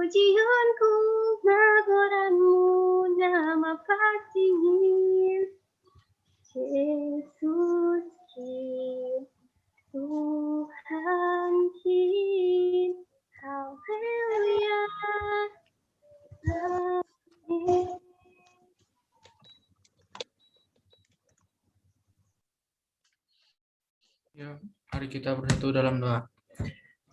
pujianku, nagoranmu, nama kasih Yesus Tuhan haleluya. Ya, mari kita bersatu dalam doa.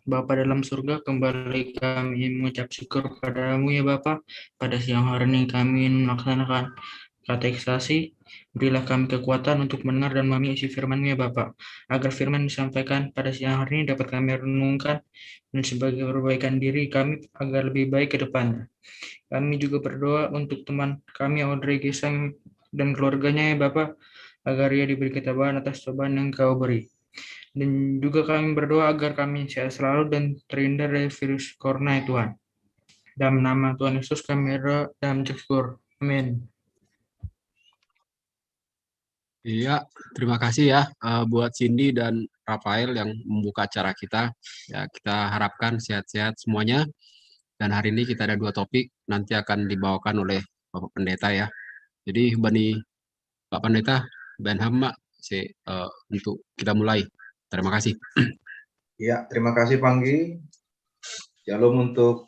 Bapa dalam surga, kembali kami mengucap syukur padamu ya Bapa. Pada siang hari ini kami melaksanakan katekisasi. Berilah kami kekuatan untuk mendengar dan memahami isi firman-Mu ya Bapa. Agar firman disampaikan pada siang hari ini dapat kami renungkan dan sebagai perbaikan diri kami agar lebih baik ke depannya. Kami juga berdoa untuk teman kami Audrey Gesang dan keluarganya ya Bapa, agar ia diberi ketabahan atas cobaan yang Kau beri. Dan juga kami berdoa agar kami sehat selalu dan terhindar dari virus corona ya Tuhan. Dalam nama Tuhan Yesus kami berdoa dan bersyukur. Amin. Iya, terima kasih ya buat Cindy dan Rafael yang membuka acara kita. Ya, kita harapkan sehat-sehat semuanya. Dan hari ini kita ada 2 topik nanti akan dibawakan oleh Bapak Pendeta ya. Jadi Bani Pak Pendeta Ben Hamma untuk kita mulai. Terima kasih. Ya, terima kasih Panggi. Shalom untuk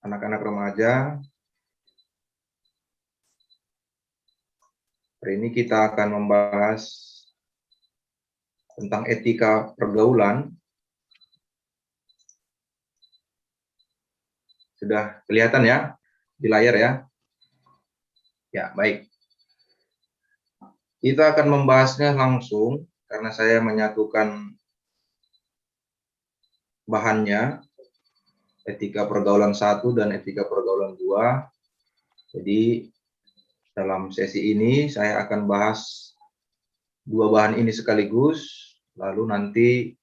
anak-anak remaja. Hari ini kita akan membahas tentang etika pergaulan. Sudah kelihatan ya di layar ya? Ya, baik. Kita akan membahasnya langsung karena saya menyatukan bahannya, etika pergaulan 1 dan etika pergaulan 2. Jadi dalam sesi ini saya akan bahas 2 bahan ini sekaligus, lalu nanti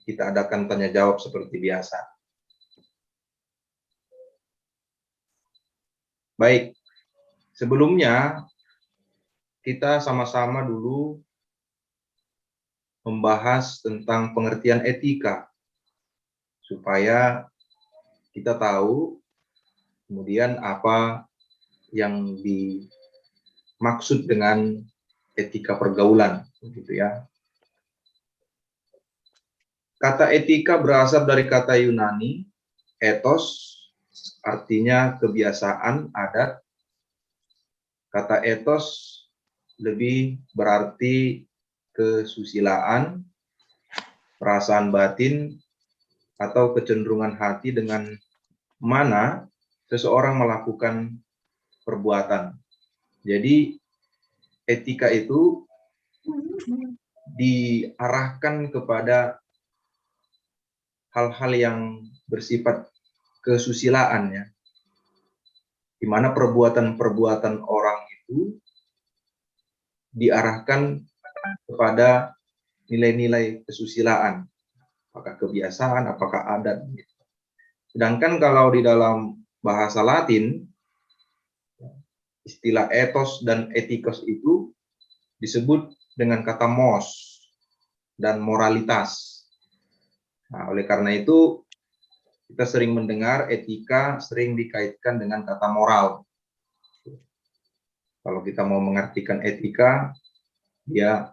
kita adakan tanya jawab seperti biasa. Baik, sebelumnya kita sama-sama dulu membahas tentang pengertian etika, supaya kita tahu kemudian apa yang dimaksud dengan etika pergaulan, gitu ya. Kata etika berasal dari kata Yunani, ethos, artinya kebiasaan, adat. Kata ethos lebih berarti kesusilaan, perasaan batin, atau kecenderungan hati dengan mana seseorang melakukan perbuatan. Jadi etika itu diarahkan kepada hal-hal yang bersifat kesusilaan ya, di mana perbuatan-perbuatan orang itu diarahkan kepada nilai-nilai kesusilaan, apakah kebiasaan, apakah adat. Sedangkan kalau di dalam bahasa Latin, istilah ethos dan ethikos itu disebut dengan kata mos dan moralitas. Nah, oleh karena itu kita sering mendengar etika sering dikaitkan dengan kata moral. Kalau kita mau mengartikan etika, dia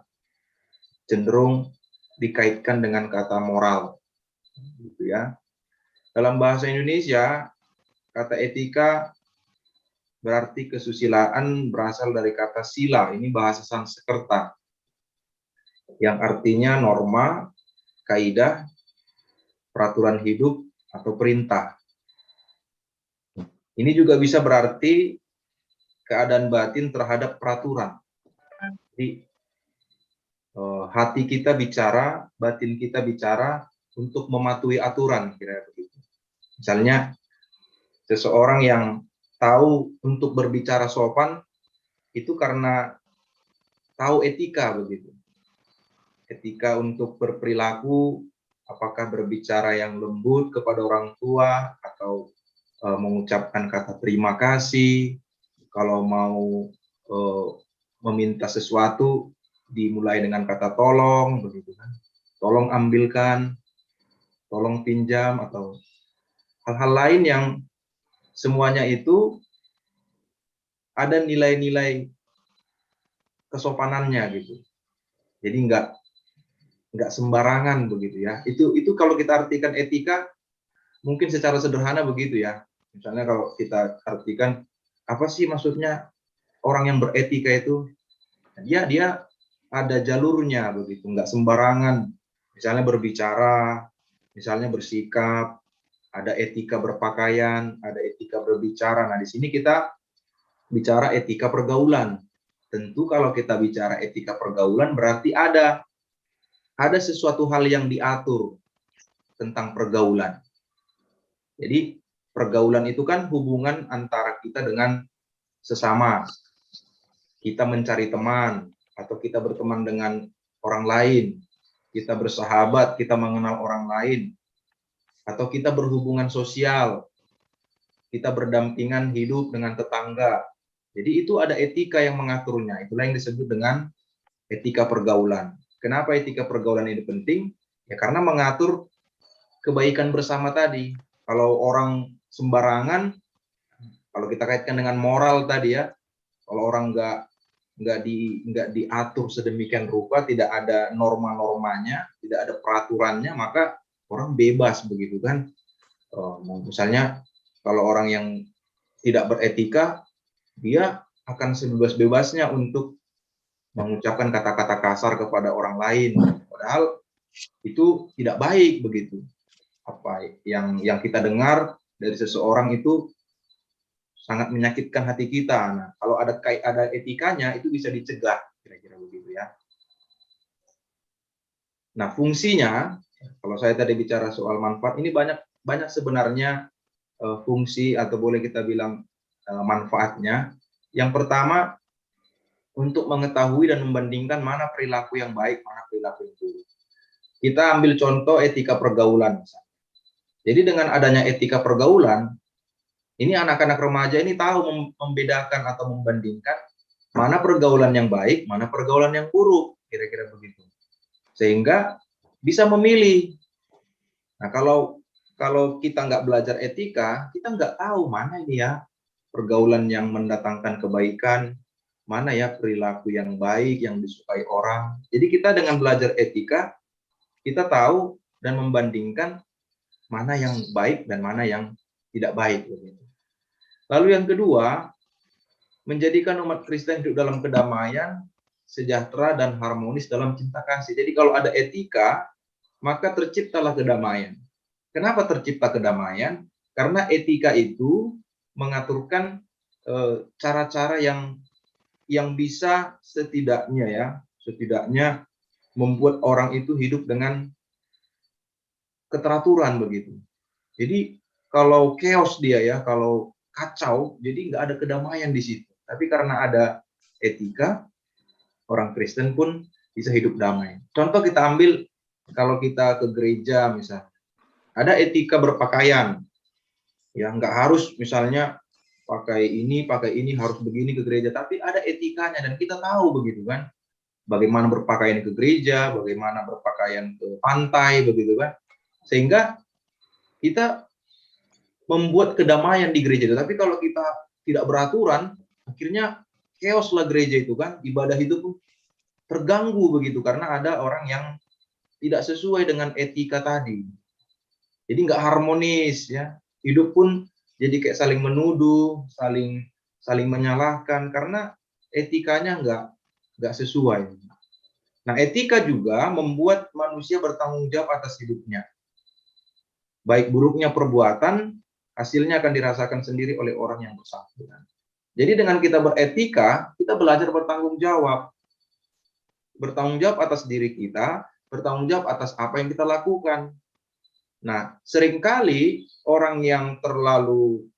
cenderung dikaitkan dengan kata moral, gitu ya. Dalam bahasa Indonesia, kata etika berarti kesusilaan berasal dari kata sila. Ini bahasa Sanskerta, yang artinya norma, kaidah, peraturan hidup, atau perintah. Ini juga bisa berarti keadaan batin terhadap peraturan. Jadi hati kita bicara, batin kita bicara untuk mematuhi aturan, kira-kira begitu. Misalnya seseorang yang tahu untuk berbicara sopan itu karena tahu etika begitu. Etika untuk berperilaku, apakah berbicara yang lembut kepada orang tua atau mengucapkan kata terima kasih, kalau mau meminta sesuatu dimulai dengan kata tolong, begitu kan? Tolong ambilkan, tolong pinjam, atau hal-hal lain yang semuanya itu ada nilai-nilai kesopanannya gitu. Jadi nggak sembarangan begitu ya. Itu kalau kita artikan etika mungkin secara sederhana begitu ya. Misalnya kalau kita artikan apa sih maksudnya orang yang beretika itu? Dia ada jalurnya begitu, nggak sembarangan. Misalnya berbicara, misalnya bersikap, ada etika berpakaian, ada etika berbicara. Nah, di sini kita bicara etika pergaulan. Tentu kalau kita bicara etika pergaulan berarti ada sesuatu hal yang diatur tentang pergaulan. Jadi pergaulan itu kan hubungan antara kita dengan sesama. Kita mencari teman atau kita berteman dengan orang lain. Kita bersahabat, kita mengenal orang lain. Atau kita berhubungan sosial. Kita berdampingan hidup dengan tetangga. Jadi itu ada etika yang mengaturnya. Itulah yang disebut dengan etika pergaulan. Kenapa etika pergaulan ini penting? Ya karena mengatur kebaikan bersama tadi. Kalau orang sembarangan, kalau kita kaitkan dengan moral tadi ya, kalau orang nggak diatur sedemikian rupa, tidak ada norma-normanya, tidak ada peraturannya, maka orang bebas begitu kan. Misalnya kalau orang yang tidak beretika, dia akan sebebas-bebasnya untuk mengucapkan kata-kata kasar kepada orang lain, padahal itu tidak baik begitu. Apa yang kita dengar dari seseorang itu sangat menyakitkan hati kita. Nah, kalau ada etikanya itu bisa dicegah, kira-kira begitu ya. Nah, fungsinya kalau saya tadi bicara soal manfaat, ini banyak sebenarnya fungsi atau boleh kita bilang manfaatnya. Yang pertama, untuk mengetahui dan membandingkan mana perilaku yang baik, mana perilaku yang buruk. Kita ambil contoh etika pergaulan. Jadi dengan adanya etika pergaulan, ini anak-anak remaja ini tahu membedakan atau membandingkan mana pergaulan yang baik, mana pergaulan yang buruk, kira-kira begitu. Sehingga bisa memilih. Nah, kalau kita nggak belajar etika, kita nggak tahu mana ini ya pergaulan yang mendatangkan kebaikan, mana ya perilaku yang baik, yang disukai orang. Jadi kita dengan belajar etika, kita tahu dan membandingkan mana yang baik dan mana yang tidak baik. Lalu yang kedua, menjadikan umat Kristen hidup dalam kedamaian, sejahtera, dan harmonis dalam cinta kasih. Jadi kalau ada etika, maka terciptalah kedamaian. Kenapa tercipta kedamaian? Karena etika itu mengaturkan cara-cara yang bisa setidaknya membuat orang itu hidup dengan keteraturan begitu. Jadi kalau chaos dia ya, kalau kacau, jadi nggak ada kedamaian di situ. Tapi karena ada etika, orang Kristen pun bisa hidup damai. Contoh kita ambil kalau kita ke gereja misalnya, ada etika berpakaian. Ya nggak harus misalnya pakai ini harus begini ke gereja, tapi ada etikanya dan kita tahu begitu kan, bagaimana berpakaian ke gereja, bagaimana berpakaian ke pantai begitu kan, sehingga kita membuat kedamaian di gereja. Tapi kalau kita tidak beraturan, akhirnya chaos lah gereja itu kan, ibadah itu pun terganggu begitu karena ada orang yang tidak sesuai dengan etika tadi. Jadi nggak harmonis ya, hidup pun jadi kayak saling menuduh, saling menyalahkan karena etikanya nggak sesuai. Nah, etika juga membuat manusia bertanggung jawab atas hidupnya. Baik buruknya perbuatan, hasilnya akan dirasakan sendiri oleh orang yang bersangkutan. Jadi dengan kita beretika, kita belajar bertanggung jawab. Bertanggung jawab atas diri kita, bertanggung jawab atas apa yang kita lakukan. Nah, seringkali orang yang terlalu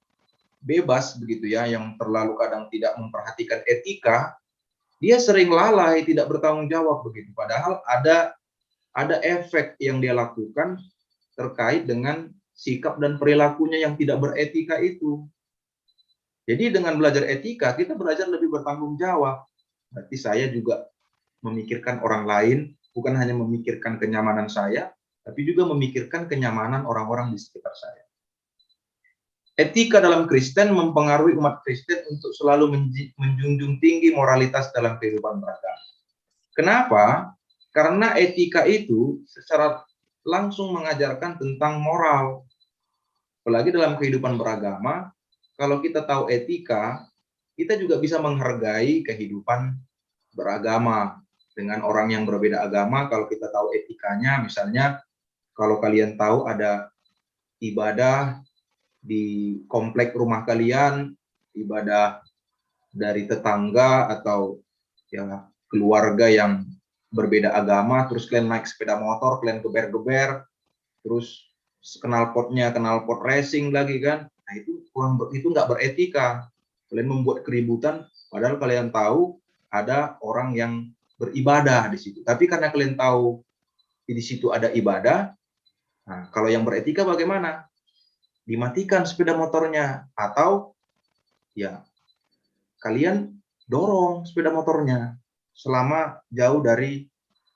bebas begitu ya, yang terlalu kadang tidak memperhatikan etika, dia sering lalai, tidak bertanggung jawab begitu. Padahal ada efek yang dia lakukan terkait dengan sikap dan perilakunya yang tidak beretika itu. Jadi dengan belajar etika, kita belajar lebih bertanggung jawab. Berarti saya juga memikirkan orang lain, bukan hanya memikirkan kenyamanan saya, tapi juga memikirkan kenyamanan orang-orang di sekitar saya. etika dalam Kristen mempengaruhi umat Kristen untuk selalu menjunjung tinggi moralitas dalam kehidupan beragama. Kenapa? Karena etika itu secara langsung mengajarkan tentang moral. Apalagi dalam kehidupan beragama, kalau kita tahu etika, kita juga bisa menghargai kehidupan beragama dengan orang yang berbeda agama. Kalau kita tahu etikanya, misalnya kalau kalian tahu ada ibadah di komplek rumah kalian, ibadah dari tetangga atau ya keluarga yang berbeda agama, terus kalian naik sepeda motor, kalian geber-geber, terus knalpot racing lagi kan, nah itu nggak beretika. Kalian membuat keributan, padahal kalian tahu ada orang yang beribadah di situ. Tapi karena kalian tahu di situ ada ibadah, nah kalau yang beretika bagaimana? Dimatikan sepeda motornya, atau ya kalian dorong sepeda motornya selama jauh dari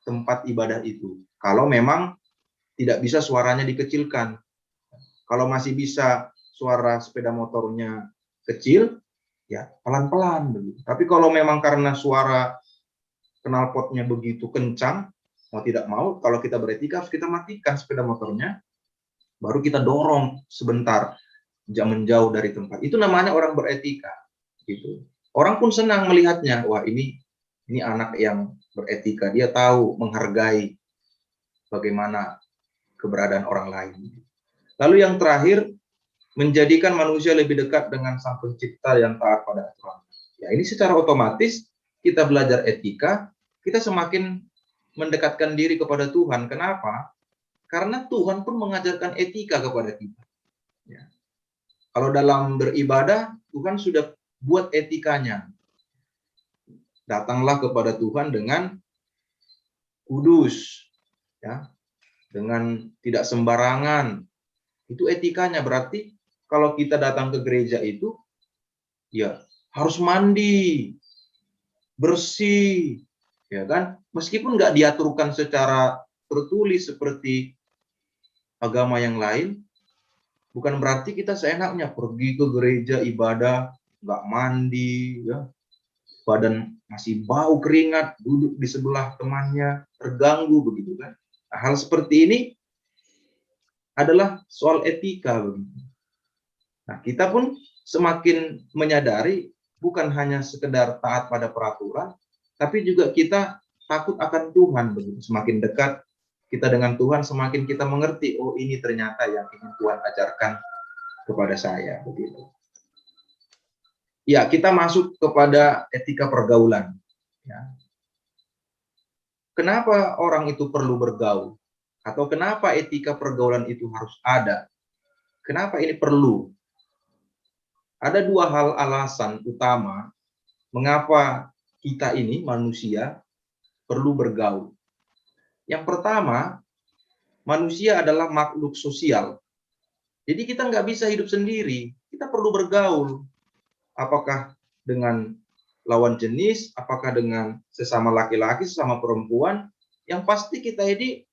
tempat ibadah itu. Kalau memang tidak bisa suaranya dikecilkan. Kalau masih bisa suara sepeda motornya kecil, ya pelan-pelan begitu. Tapi kalau memang karena suara knalpotnya begitu kencang, mau tidak mau, kalau kita beretika harus kita matikan sepeda motornya, baru kita dorong sebentar, menjauh dari tempat. Itu namanya orang beretika. Gitu. Orang pun senang melihatnya. Wah, ini anak yang beretika. Dia tahu menghargai bagaimana keberadaan orang lain. Lalu yang terakhir, menjadikan manusia lebih dekat dengan Sang Pencipta yang taat pada aturan. Ya, ini secara otomatis kita belajar etika, kita semakin mendekatkan diri kepada Tuhan. Kenapa? Karena Tuhan pun mengajarkan etika kepada kita. Ya. Kalau dalam beribadah, Tuhan sudah buat etikanya. Datanglah kepada Tuhan dengan kudus, ya, dengan tidak sembarangan. Itu etikanya. Berarti kalau kita datang ke gereja itu, ya harus mandi, bersih, ya kan? Meskipun nggak diaturkan secara tertulis seperti agama yang lain, bukan berarti kita seenaknya pergi ke gereja ibadah, nggak mandi, ya, badan masih bau keringat, duduk di sebelah temannya, terganggu begitu kan? Nah, hal seperti ini adalah soal etika begitu. Nah, kita pun semakin menyadari bukan hanya sekedar taat pada peraturan, tapi juga kita takut akan Tuhan begitu. Semakin dekat kita dengan Tuhan, semakin kita mengerti, oh ini ternyata yang ingin Tuhan ajarkan kepada saya begitu. Ya, kita masuk kepada etika pergaulan. Ya. Kenapa orang itu perlu bergaul? Atau kenapa etika pergaulan itu harus ada? Kenapa ini perlu? Ada dua hal alasan utama mengapa kita ini manusia perlu bergaul. Yang pertama, manusia adalah makhluk sosial. Jadi kita nggak bisa hidup sendiri, kita perlu bergaul. Apakah dengan lawan jenis, apakah dengan sesama laki-laki, sesama perempuan, yang pasti kita ini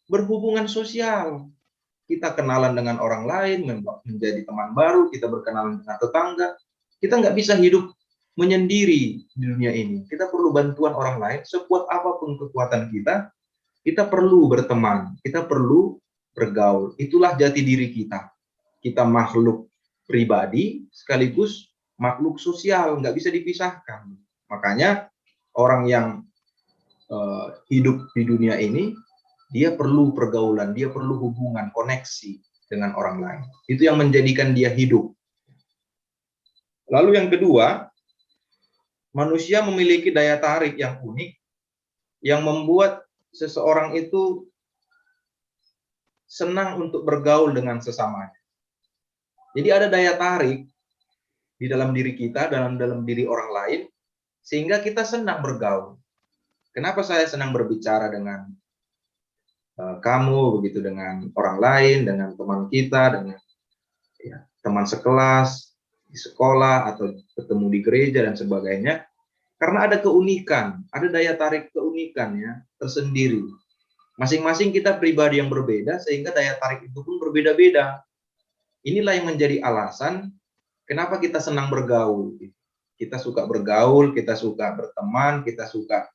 berhubungan sosial. Kita kenalan dengan orang lain, menjadi teman baru, kita berkenalan dengan tetangga. Kita nggak bisa hidup menyendiri di dunia ini. Kita perlu bantuan orang lain, sekuat apapun kekuatan kita, kita perlu berteman, kita perlu bergaul. Itulah jati diri kita. Kita makhluk pribadi, sekaligus makhluk sosial, nggak bisa dipisahkan. Makanya orang yang hidup di dunia ini, dia perlu pergaulan, dia perlu hubungan, koneksi dengan orang lain. Itu yang menjadikan dia hidup. Lalu yang kedua, manusia memiliki daya tarik yang unik, yang membuat seseorang itu senang untuk bergaul dengan sesamanya. Jadi ada daya tarik di dalam diri kita, dalam diri orang lain, sehingga kita senang bergaul. Kenapa saya senang berbicara dengan kamu, begitu, dengan orang lain, dengan teman kita, dengan ya, teman sekelas, di sekolah, atau ketemu di gereja, dan sebagainya. Karena ada keunikan, ada daya tarik keunikan ya, tersendiri. Masing-masing kita pribadi yang berbeda, sehingga daya tarik itu pun berbeda-beda. inilah yang menjadi alasan kenapa kita senang bergaul. Kita suka bergaul, kita suka berteman, kita suka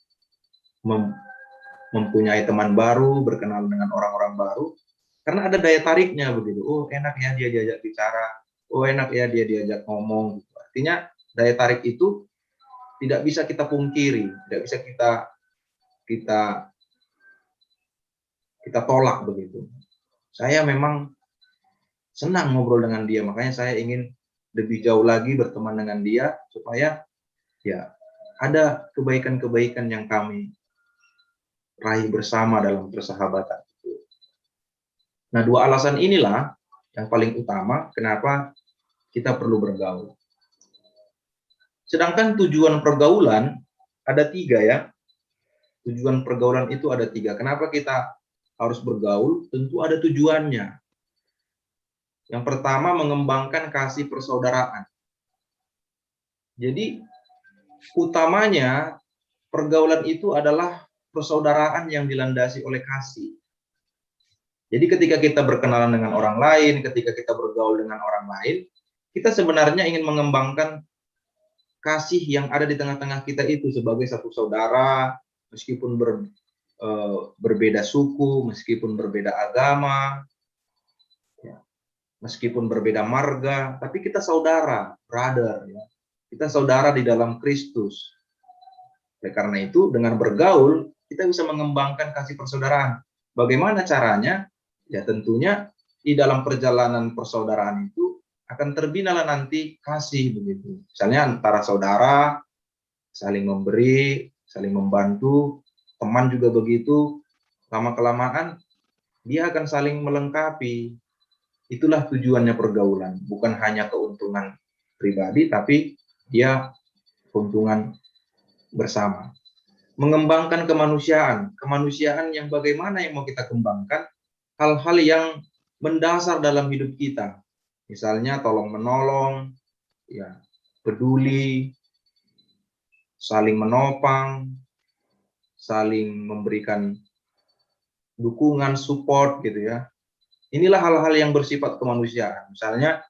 mempunyai teman baru, berkenal dengan orang-orang baru, karena ada daya tariknya begitu. Oh, enak ya dia diajak bicara, oh enak ya dia diajak ngomong. Artinya daya tarik itu tidak bisa kita pungkiri, tidak bisa kita tolak begitu. Saya memang senang ngobrol dengan dia, makanya saya ingin lebih jauh lagi berteman dengan dia supaya ya ada kebaikan-kebaikan yang kami raih bersama dalam persahabatan. Nah, dua alasan inilah yang paling utama kenapa kita perlu bergaul. Sedangkan tujuan pergaulan ada 3 ya. Tujuan pergaulan itu ada 3. Kenapa kita harus bergaul? Tentu ada tujuannya. Yang pertama, mengembangkan kasih persaudaraan. Jadi, utamanya pergaulan itu adalah persaudaraan yang dilandasi oleh kasih. Jadi ketika kita berkenalan dengan orang lain, ketika kita bergaul dengan orang lain, kita sebenarnya ingin mengembangkan kasih yang ada di tengah-tengah kita itu sebagai satu saudara, meskipun berbeda suku, meskipun berbeda agama, meskipun berbeda marga, tapi kita saudara, brother, ya. Kita saudara di dalam Kristus. Oleh karena itu, dengan bergaul, kita bisa mengembangkan kasih persaudaraan. Bagaimana caranya? Ya tentunya di dalam perjalanan persaudaraan itu akan terbinalah nanti kasih begitu. Misalnya antara saudara, saling memberi, saling membantu, teman juga begitu, lama-kelamaan dia akan saling melengkapi. Itulah tujuannya pergaulan, bukan hanya keuntungan pribadi, tapi dia keuntungan bersama. Mengembangkan kemanusiaan yang bagaimana yang mau kita kembangkan, hal-hal yang mendasar dalam hidup kita. Misalnya tolong-menolong, ya, peduli, saling menopang, saling memberikan dukungan, support gitu ya. Inilah hal-hal yang bersifat kemanusiaan. Misalnya,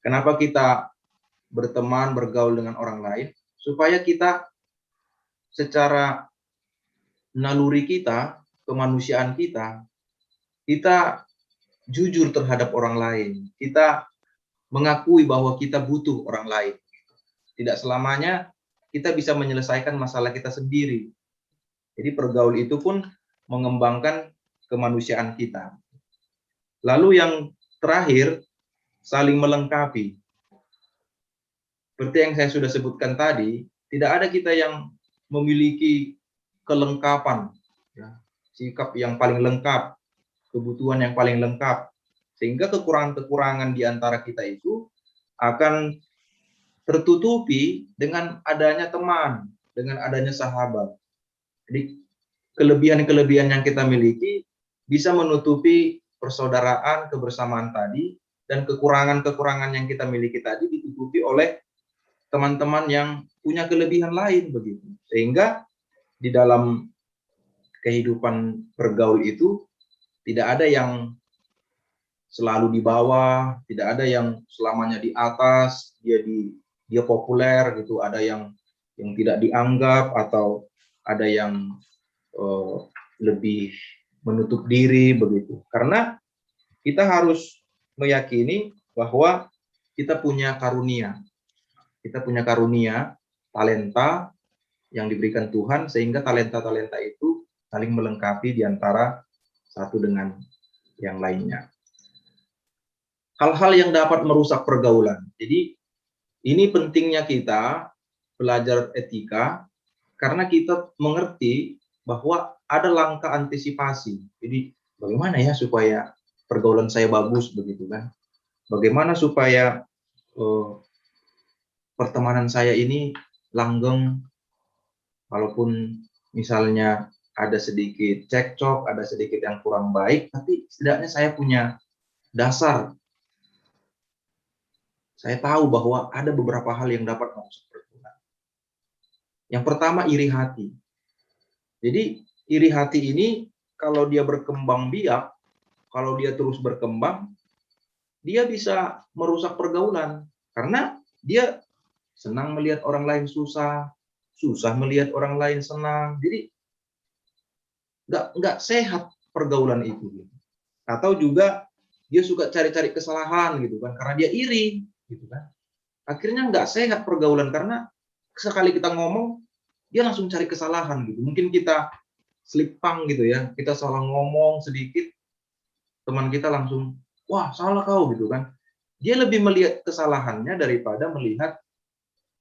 kenapa kita berteman, bergaul dengan orang lain? Supaya kita secara naluri kita, kemanusiaan kita jujur terhadap orang lain. Kita mengakui bahwa kita butuh orang lain. Tidak selamanya kita bisa menyelesaikan masalah kita sendiri. Jadi pergaul itu pun mengembangkan kemanusiaan kita. Lalu yang terakhir, saling melengkapi. Seperti yang saya sudah sebutkan tadi, tidak ada kita yang memiliki kelengkapan, ya, sikap yang paling lengkap, kebutuhan yang paling lengkap, sehingga kekurangan-kekurangan di antara kita itu akan tertutupi dengan adanya teman, dengan adanya sahabat. Jadi kelebihan-kelebihan yang kita miliki bisa menutupi persaudaraan, kebersamaan tadi, dan kekurangan-kekurangan yang kita miliki tadi ditutupi oleh teman-teman yang punya kelebihan lain begitu. Sehingga di dalam kehidupan bergaul itu tidak ada yang selalu di bawah, tidak ada yang selamanya di atas, dia populer gitu, ada yang tidak dianggap atau ada yang lebih menutup diri begitu. Karena kita harus meyakini bahwa kita punya karunia. Kita punya karunia, talenta yang diberikan Tuhan, sehingga talenta-talenta itu saling melengkapi di antara satu dengan yang lainnya. Hal-hal yang dapat merusak pergaulan. Jadi ini pentingnya kita belajar etika karena kita mengerti bahwa ada langkah antisipasi. Jadi bagaimana ya supaya pergaulan saya bagus begitu kan? Bagaimana supaya pertemanan saya ini langgeng, walaupun misalnya ada sedikit cekcok, ada sedikit yang kurang baik, tapi setidaknya saya punya dasar. Saya tahu bahwa ada beberapa hal yang dapat merusak pergaulan. Yang pertama, iri hati. Jadi iri hati ini kalau dia berkembang biak, kalau dia terus berkembang, dia bisa merusak pergaulan karena dia senang melihat orang lain susah, susah melihat orang lain senang. Jadi nggak sehat pergaulan itu. Atau juga dia suka cari-cari kesalahan gitu kan, karena dia iri gitu kan. Akhirnya nggak sehat pergaulan karena sekali kita ngomong dia langsung cari kesalahan gitu. Mungkin kita slip tongue gitu ya, kita salah ngomong sedikit, teman kita langsung, wah salah kau gitu kan. Dia lebih melihat kesalahannya daripada melihat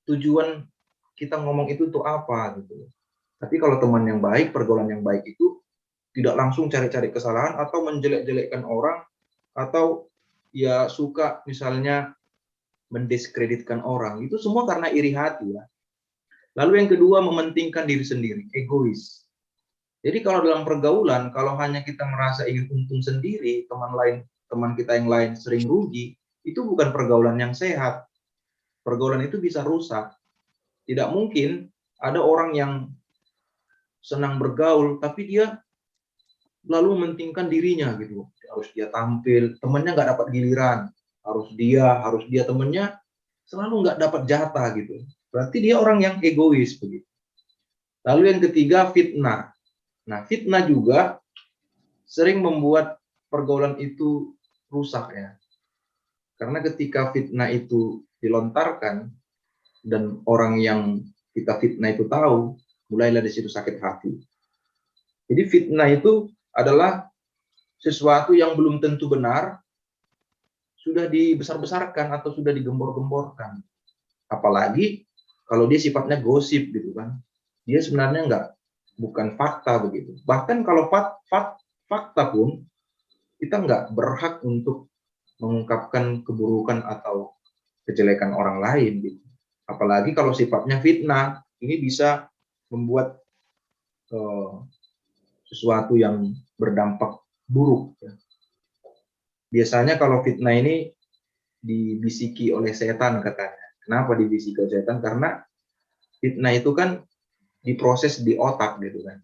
tujuan kita ngomong itu untuk apa gitu. Tapi kalau teman yang baik, pergaulan yang baik itu tidak langsung cari-cari kesalahan atau menjelek-jelekkan orang, atau ya suka misalnya mendiskreditkan orang. Itu semua karena iri hati ya. Lalu yang kedua, mementingkan diri sendiri, egois. Jadi kalau dalam pergaulan, kalau hanya kita merasa ingin untung sendiri, teman kita yang lain sering rugi, itu bukan pergaulan yang sehat. Pergaulan itu bisa rusak. Tidak mungkin ada orang yang senang bergaul, tapi dia lalu mementingkan dirinya gitu. Harus dia tampil, temannya nggak dapat giliran. Harus dia temannya selalu nggak dapat jatah gitu. Berarti dia orang yang egois begitu. Lalu yang ketiga, fitnah. Nah, fitnah juga sering membuat pergaulan itu rusak ya. Karena ketika fitnah itu dilontarkan dan orang yang kita fitnah itu tahu, mulailah di situ sakit hati. Jadi fitnah itu adalah sesuatu yang belum tentu benar, sudah dibesar-besarkan atau sudah digembor-gemborkan. Apalagi kalau dia sifatnya gosip gitu kan. Dia sebenarnya bukan fakta begitu. Bahkan kalau fakta pun, kita nggak berhak untuk mengungkapkan keburukan atau kejelekan orang lain gitu. Apalagi kalau sifatnya fitnah, ini bisa membuat sesuatu yang berdampak buruk ya. Biasanya kalau fitnah ini dibisiki oleh setan katanya. Kenapa dibisiki oleh setan? Karena fitnah itu kan diproses di otak gitu kan.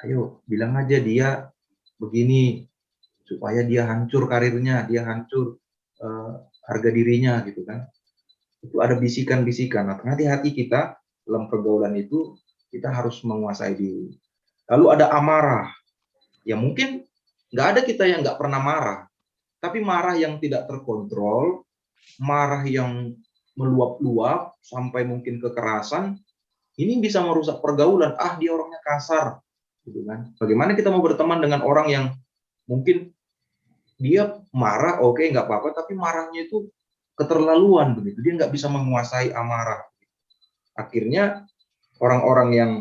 Ayo bilang aja dia begini supaya dia hancur karirnya, dia hancur harga dirinya gitu kan. Itu ada bisikan-bisikan. Nah, hati-hati kita dalam pergaulan itu, kita harus menguasai diri. Lalu ada amarah. Ya mungkin nggak ada kita yang nggak pernah marah. Tapi marah yang tidak terkontrol, marah yang meluap-luap, sampai mungkin kekerasan, ini bisa merusak pergaulan. Ah, dia orangnya kasar. Gitu kan. Bagaimana kita mau berteman dengan orang yang mungkin dia marah, oke, nggak apa-apa, tapi marahnya itu keterlaluan begitu. Dia nggak bisa menguasai amarah. Akhirnya orang-orang yang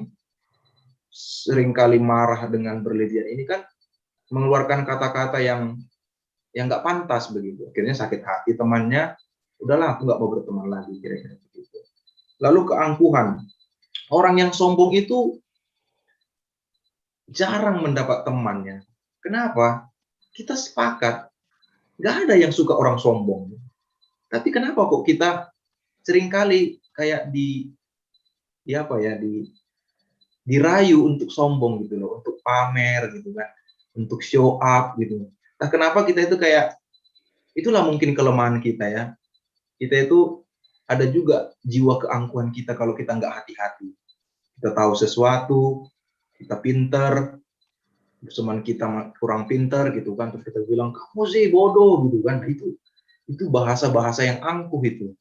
seringkali marah dengan berlebihan ini kan mengeluarkan kata-kata yang nggak pantas begitu. Akhirnya sakit hati temannya, udahlah aku nggak mau berteman lagi, kira-kira begitu. Lalu keangkuhan. Orang yang sombong itu jarang mendapat temannya. Kenapa? Kita sepakat, nggak ada yang suka orang sombong. Tapi kenapa kok kita seringkali kayak dirayu untuk sombong gitu loh, untuk pamer gitu kan, untuk show up gitu. Nah, kenapa kita itu kayak, itulah mungkin kelemahan kita ya. Kita itu ada juga jiwa keangkuhan kita kalau kita nggak hati-hati. Kita tahu sesuatu, kita pinter, teman kita kurang pinter gitu kan, terus kita bilang kamu sih bodoh gitu kan. Itu bahasa-bahasa yang angkuh itu.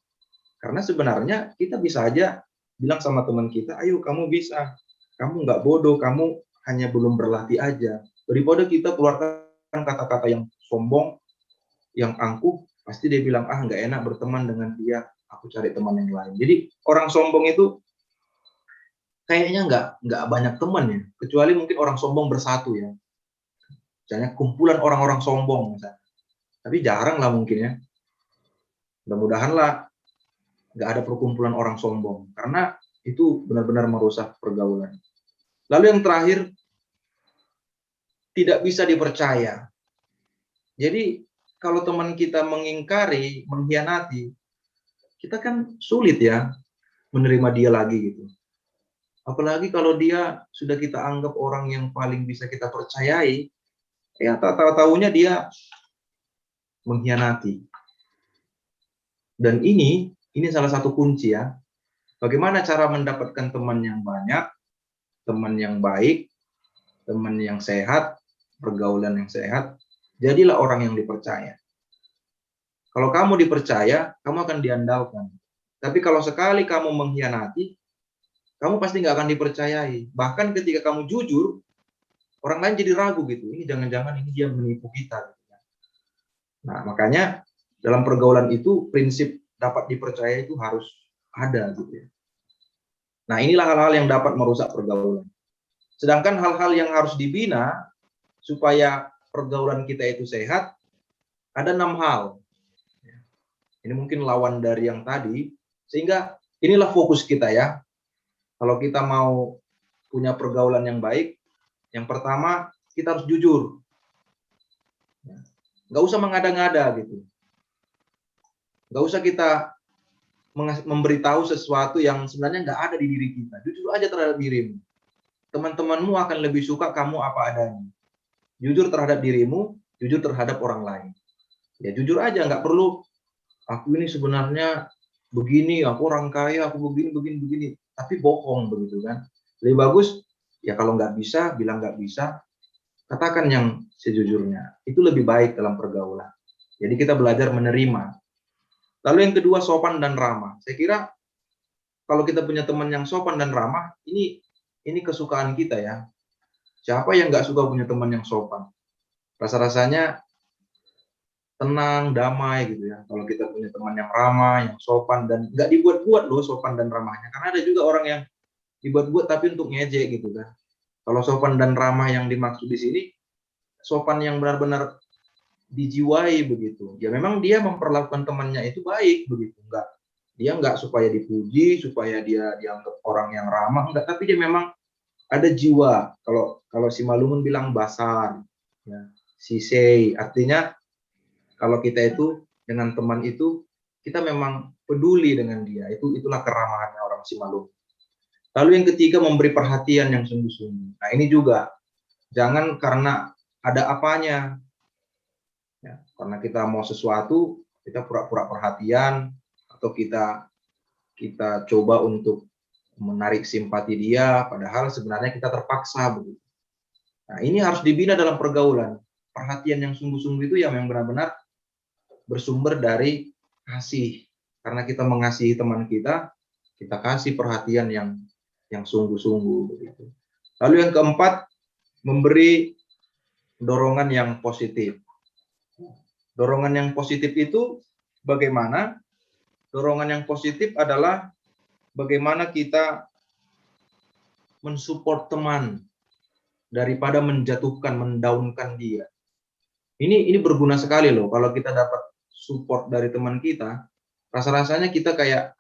Karena sebenarnya kita bisa aja bilang sama teman kita, ayo kamu bisa, kamu nggak bodoh, kamu hanya belum berlatih aja. Daripada kita keluarkan kata-kata yang sombong, yang angkuh, pasti dia bilang, ah nggak enak berteman dengan dia, aku cari teman yang lain. Jadi orang sombong itu kayaknya nggak banyak teman ya, kecuali mungkin orang sombong bersatu ya. Misalnya kumpulan orang-orang sombong misalnya. Tapi jarang lah mungkin ya. Mudah-mudahan lah nggak ada perkumpulan orang sombong, karena itu benar-benar merusak pergaulan. Lalu yang terakhir, tidak bisa dipercaya. Jadi kalau teman kita mengingkari, mengkhianati, kita kan sulit ya menerima dia lagi gitu. Apalagi kalau dia sudah kita anggap orang yang paling bisa kita percayai, ya tahu-tahunya dia mengkhianati. Dan ini salah satu kunci ya. Bagaimana cara mendapatkan teman yang banyak, teman yang baik, teman yang sehat, pergaulan yang sehat, jadilah orang yang dipercaya. Kalau kamu dipercaya, kamu akan diandalkan. Tapi kalau sekali kamu mengkhianati, kamu pasti nggak akan dipercayai. Bahkan ketika kamu jujur, orang lain jadi ragu gitu. Ini jangan-jangan ini dia menipu kita. Nah, makanya dalam pergaulan itu prinsip dapat dipercaya itu harus ada gitu ya. Nah, inilah hal-hal yang dapat merusak pergaulan. Sedangkan hal-hal yang harus dibina supaya pergaulan kita itu sehat, ada 6 hal. Ini mungkin lawan dari yang tadi, sehingga inilah fokus kita ya. Kalau kita mau punya pergaulan yang baik, yang pertama kita harus jujur. Nggak usah mengada-ngada gitu. Nggak usah kita memberitahu sesuatu yang sebenarnya nggak ada di diri kita. Jujur aja terhadap dirimu. Teman-temanmu akan lebih suka kamu apa adanya. Jujur terhadap dirimu, jujur terhadap orang lain. Ya jujur aja, nggak perlu aku ini sebenarnya begini, aku orang kaya, aku begini. Tapi bohong begitu kan. Lebih bagus, ya kalau nggak bisa, bilang nggak bisa. Katakan yang sejujurnya. Itu lebih baik dalam pergaulan. Jadi kita belajar menerima. Lalu yang kedua, sopan dan ramah. Saya kira kalau kita punya teman yang sopan dan ramah, ini kesukaan kita ya. Siapa yang nggak suka punya teman yang sopan? Rasa-rasanya tenang, damai gitu ya. Kalau kita punya teman yang ramah, yang sopan, dan nggak dibuat-buat loh sopan dan ramahnya. Karena ada juga orang yang dibuat-buat tapi untuk ngejek gitu kan. Kalau sopan dan ramah yang dimaksud di sini, sopan yang benar-benar dijiwai begitu. Ya memang dia memperlakukan temannya itu baik begitu. Dia nggak supaya dipuji, supaya dia dianggap orang yang ramah, enggak. Tapi dia memang ada jiwa. Kalau si Malumun bilang basar, ya, sisei, artinya kalau kita itu dengan teman itu kita memang peduli dengan dia. Itulah keramahannya orang Simalungun. Lalu yang ketiga, memberi perhatian yang sungguh-sungguh. Nah ini juga jangan karena ada apanya, ya, karena kita mau sesuatu kita pura-pura perhatian atau kita coba untuk menarik simpati dia, padahal sebenarnya kita terpaksa begitu. Nah ini harus dibina dalam pergaulan. Perhatian yang sungguh-sungguh itu yang benar-benar bersumber dari kasih. Karena kita mengasihi teman kita kasih perhatian yang sungguh-sungguh begitu. Lalu yang keempat, memberi dorongan yang positif. Dorongan yang positif itu bagaimana? Dorongan yang positif adalah bagaimana kita mensupport teman daripada menjatuhkan, mendaunkan dia. Ini berguna sekali loh kalau kita dapat support dari teman kita, rasa-rasanya kita kayak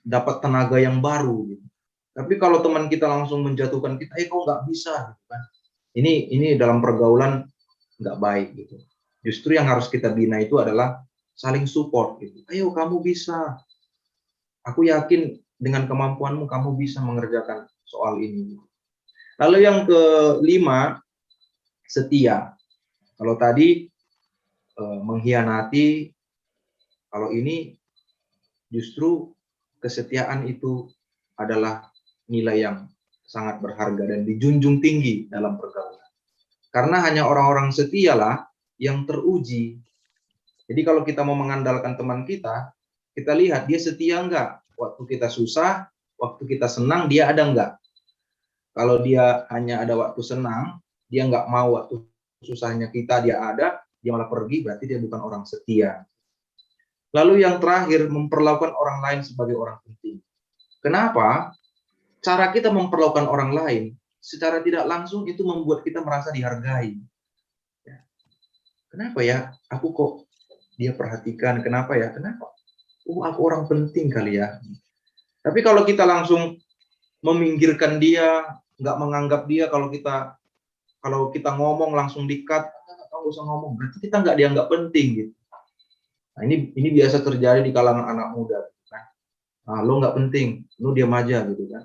dapat tenaga yang baru gitu. Tapi kalau teman kita langsung menjatuhkan kita, kok nggak bisa gitu kan. Ini dalam pergaulan nggak baik gitu. Justru yang harus kita bina itu adalah saling support gitu. Ayo kamu bisa. Aku yakin dengan kemampuanmu kamu bisa mengerjakan soal ini. Lalu yang kelima, setia. Kalau tadi mengkhianati, kalau ini justru kesetiaan itu adalah nilai yang sangat berharga dan dijunjung tinggi dalam pergaulan. Karena hanya orang-orang setialah yang teruji. Jadi kalau kita mau mengandalkan teman kita lihat dia setia enggak? Waktu kita susah, waktu kita senang, dia ada enggak? Kalau dia hanya ada waktu senang, dia enggak mau waktu susahnya kita dia ada, dia malah pergi, berarti dia bukan orang setia. Lalu yang terakhir, memperlakukan orang lain sebagai orang penting. Kenapa? Cara kita memperlakukan orang lain, secara tidak langsung itu membuat kita merasa dihargai. Kenapa ya? Aku kok dia perhatikan, kenapa ya? Kenapa? Aku orang penting kali ya. Tapi kalau kita langsung meminggirkan dia, nggak menganggap dia, kalau kita ngomong langsung di-cut, nggak usah ngomong, berarti kita nggak dianggap penting gitu. Nah, ini biasa terjadi di kalangan anak muda. Nah, lo nggak penting, lo diam aja gitu kan.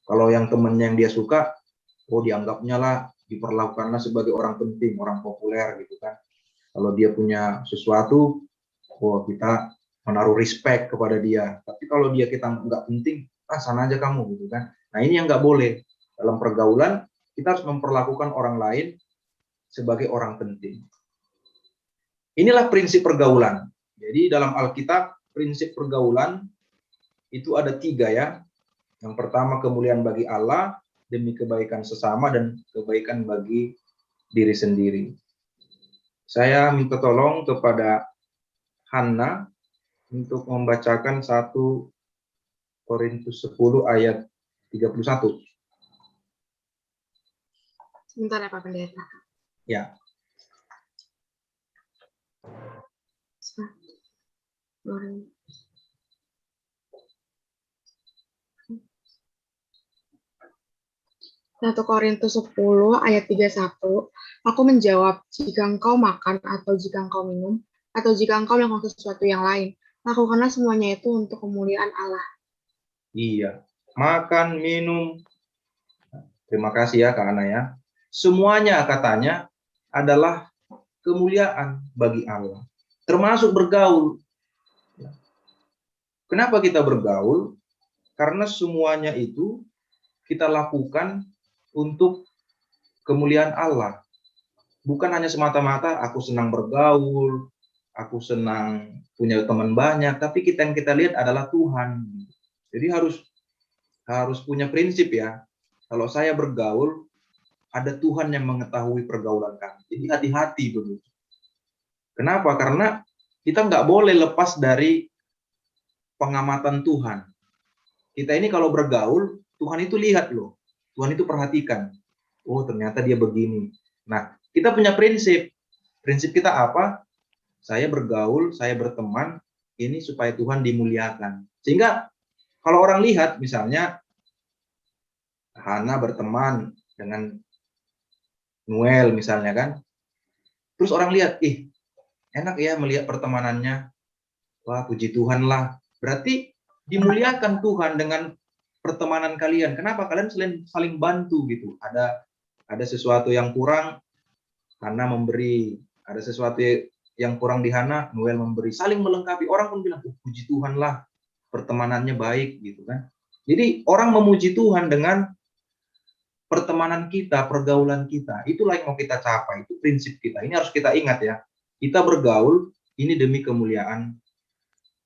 Kalau yang temennya yang dia suka, dianggapnya lah, diperlakukanlah sebagai orang penting, orang populer gitu kan. Kalau dia punya sesuatu, oh kita menaruh respect kepada dia. Tapi kalau dia kita nggak penting, sana aja kamu gitu kan. Nah ini yang nggak boleh. Dalam pergaulan kita harus memperlakukan orang lain sebagai orang penting. Inilah prinsip pergaulan. Jadi dalam Alkitab prinsip pergaulan itu ada 3 ya. Yang pertama kemuliaan bagi Allah demi kebaikan sesama dan kebaikan bagi diri sendiri. Saya minta tolong kepada Hana untuk membacakan 1 Korintus 10 ayat 31. Sebentar ya Pak Pendeta. Ya. Satu Korintus 10 ayat 31, aku menjawab, jika engkau makan atau jika engkau minum, atau jika engkau melakukan sesuatu yang lain, lakukanlah semuanya itu untuk kemuliaan Allah. Iya, makan, minum. Terima kasih ya Kak Ana ya. Semuanya katanya adalah kemuliaan bagi Allah. Termasuk bergaul. Kenapa kita bergaul? Karena semuanya itu kita lakukan untuk kemuliaan Allah. Bukan hanya semata-mata aku senang bergaul, aku senang punya teman banyak, tapi yang kita lihat adalah Tuhan. Jadi harus punya prinsip ya. Kalau saya bergaul, ada Tuhan yang mengetahui pergaulan kami. Jadi hati-hati begitu. Kenapa? Karena kita nggak boleh lepas dari pengamatan Tuhan. Kita ini kalau bergaul, Tuhan itu lihat loh. Tuhan itu perhatikan. Oh, ternyata dia begini. Nah, kita punya prinsip. Prinsip kita apa? Saya bergaul, saya berteman, ini supaya Tuhan dimuliakan. Sehingga kalau orang lihat, misalnya, Hana berteman dengan Noel misalnya kan. Terus orang lihat, enak ya melihat pertemanannya. Wah, puji Tuhan lah. Berarti dimuliakan Tuhan dengan pertemanan kalian. Kenapa? Kalian saling bantu gitu. Ada sesuatu yang kurang, Hana memberi. Ada sesuatu yang kurang di Hana, Noel memberi. Saling melengkapi. Orang pun bilang, puji Tuhan lah. Pertemanannya baik gitu kan. Jadi orang memuji Tuhan dengan pertemanan kita, pergaulan kita. Itulah yang mau kita capai. Itu prinsip kita. Ini harus kita ingat ya. Kita bergaul, ini demi kemuliaan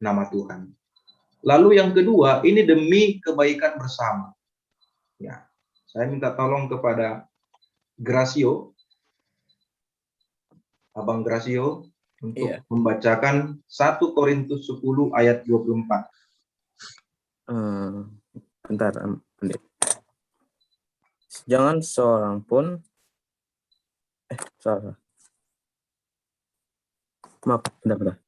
nama Tuhan. Lalu yang kedua, ini demi kebaikan bersama. Ya, saya minta tolong kepada Gracio, Abang Gracio, untuk membacakan 1 Korintus 10 ayat 24. Bentar, Pendeta. Jangan seorang pun, salah. Maaf, bentar.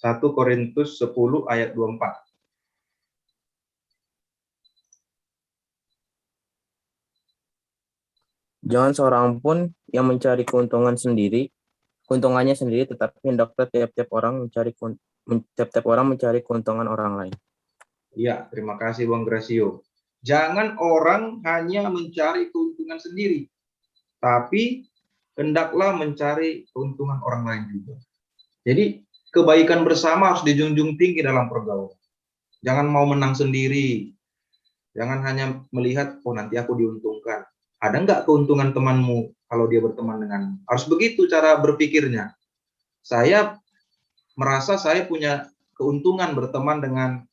1 Korintus 10 ayat 24. Jangan seorang pun yang mencari keuntungannya sendiri, tetapi hendaklah tiap-tiap orang mencari keuntungan orang lain. Iya, terima kasih Bang Gracio. Jangan orang hanya mencari keuntungan sendiri, tapi hendaklah mencari keuntungan orang lain juga. Jadi kebaikan bersama harus dijunjung tinggi dalam pergaulan. Jangan mau menang sendiri. Jangan hanya melihat, oh nanti aku diuntungkan. Ada nggak keuntungan temanmu kalau dia berteman denganmu? Harus begitu cara berpikirnya. Saya merasa saya punya keuntungan berteman dengan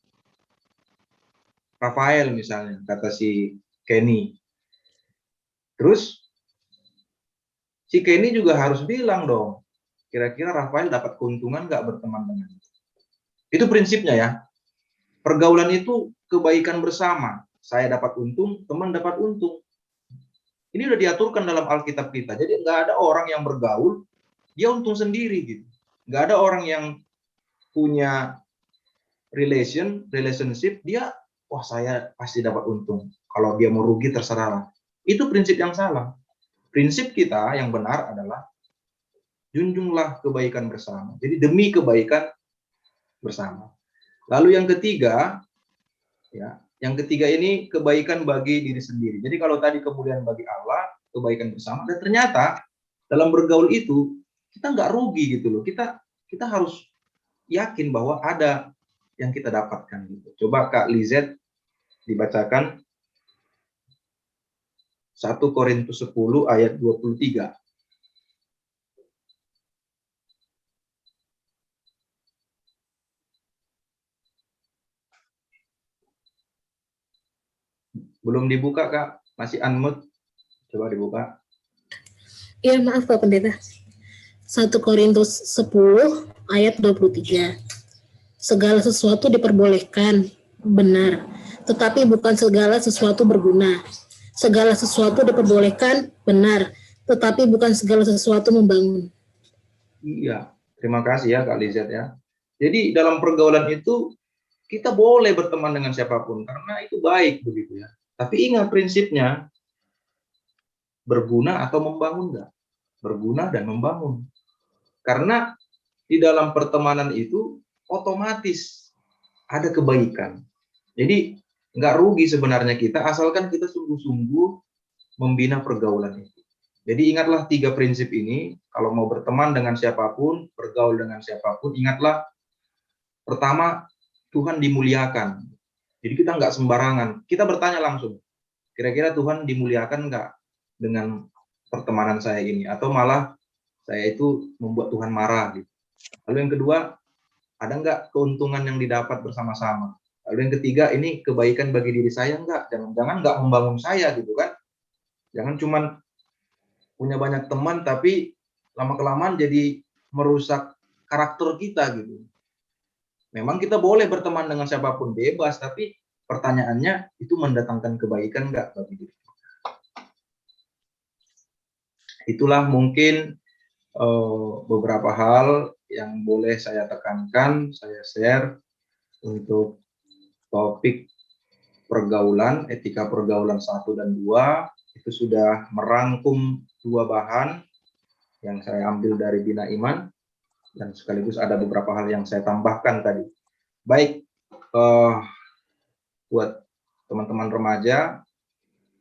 Rafael misalnya, kata si Kenny. Terus si Kenny juga harus bilang dong, kira-kira Rafael dapat keuntungan nggak berteman dengan dia? Itu prinsipnya ya. Pergaulan itu kebaikan bersama. Saya dapat untung, teman dapat untung. Ini udah diaturkan dalam Alkitab kita. Jadi nggak ada orang yang bergaul, dia untung sendiri gitu. Nggak ada orang yang punya relationship, dia, wah saya pasti dapat untung. Kalau dia mau rugi terserah. Itu prinsip yang salah. Prinsip kita yang benar adalah junjunglah kebaikan bersama. Jadi demi kebaikan bersama. Lalu yang ketiga, Ya. Yang ketiga ini kebaikan bagi diri sendiri. Jadi kalau tadi kemuliaan bagi Allah, kebaikan bersama, dan ternyata dalam bergaul itu kita nggak rugi gitu loh. Kita harus yakin bahwa ada yang kita dapatkan gitu. Coba Kak Lizet dibacakan 1 Korintus 10 ayat 23. Belum dibuka Kak, masih unmute. Coba dibuka. Ya, maaf Pak Pendeta. 1 Korintus 10 ayat 23. Segala sesuatu diperbolehkan, benar, tetapi bukan segala sesuatu berguna. Segala sesuatu diperbolehkan, benar, tetapi bukan segala sesuatu membangun. Iya, terima kasih ya Kak Lizet ya. Jadi dalam pergaulan itu kita boleh berteman dengan siapapun karena itu baik begitu ya. Tapi ingat prinsipnya, berguna atau membangun enggak? Berguna dan membangun. Karena di dalam pertemanan itu otomatis ada kebaikan. Jadi nggak rugi sebenarnya kita asalkan kita sungguh-sungguh membina pergaulan itu. Jadi ingatlah 3 prinsip ini, kalau mau berteman dengan siapapun, bergaul dengan siapapun, ingatlah pertama Tuhan dimuliakan. Jadi kita nggak sembarangan, kita bertanya langsung, kira-kira Tuhan dimuliakan nggak dengan pertemanan saya ini? Atau malah saya itu membuat Tuhan marah gitu. Lalu yang kedua, ada nggak keuntungan yang didapat bersama-sama? Lalu yang ketiga, ini kebaikan bagi diri saya nggak? Jangan-jangan nggak membangun saya gitu kan? Jangan cuman punya banyak teman tapi lama-kelamaan jadi merusak karakter kita gitu. Memang kita boleh berteman dengan siapapun bebas, tapi pertanyaannya itu mendatangkan kebaikan nggak bagi diri kita? Itulah mungkin beberapa hal yang boleh saya tekankan, saya share untuk topik pergaulan, etika pergaulan 1 dan 2. Itu sudah merangkum 2 bahan yang saya ambil dari Bina Iman, dan sekaligus ada beberapa hal yang saya tambahkan tadi. Baik, buat teman-teman remaja,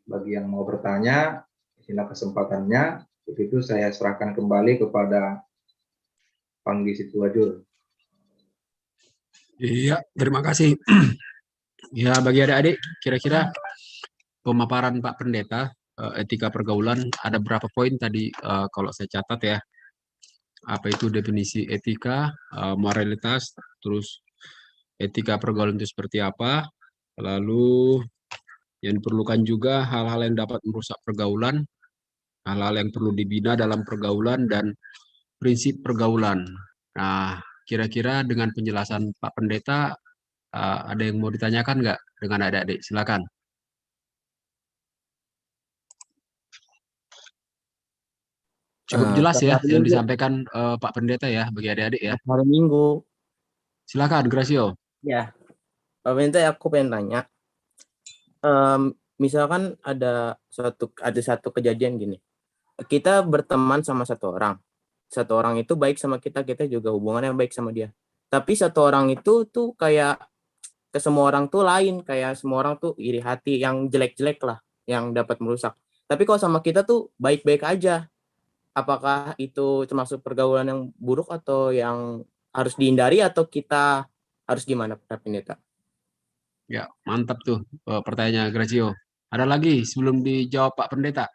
bagi yang mau bertanya, inilah kesempatannya. Begitu saya serahkan kembali kepada Panggi Situajul. Iya, terima kasih. Ya, bagi adik-adik, kira-kira pemaparan Pak Pendeta, etika pergaulan, ada berapa poin tadi kalau saya catat ya. Apa itu definisi etika, moralitas, terus etika pergaulan itu seperti apa, lalu yang diperlukan juga hal-hal yang dapat merusak pergaulan, hal-hal yang perlu dibina dalam pergaulan, dan prinsip pergaulan. Nah, kira-kira dengan penjelasan Pak Pendeta, ada yang mau ditanyakan nggak dengan adik-adik? Silakan. Cukup jelas ya yang disampaikan Pak Pendeta ya bagi adik-adik ya. Hari Minggu. Silakan, Gracio. Ya, Pak Pendeta, aku pengen tanya. Misalkan ada satu kejadian gini. Kita berteman sama satu orang. Satu orang itu baik sama kita juga hubungannya baik sama dia. Tapi satu orang itu tuh kayak ke semua orang tuh lain, kayak semua orang tuh iri hati, yang jelek-jelek lah, yang dapat merusak. Tapi kalau sama kita tuh baik-baik aja. Apakah itu termasuk pergaulan yang buruk atau yang harus dihindari, atau kita harus gimana, Pak Pendeta? Ya, mantap tuh pertanyaan Gracio. Ada lagi sebelum dijawab Pak Pendeta?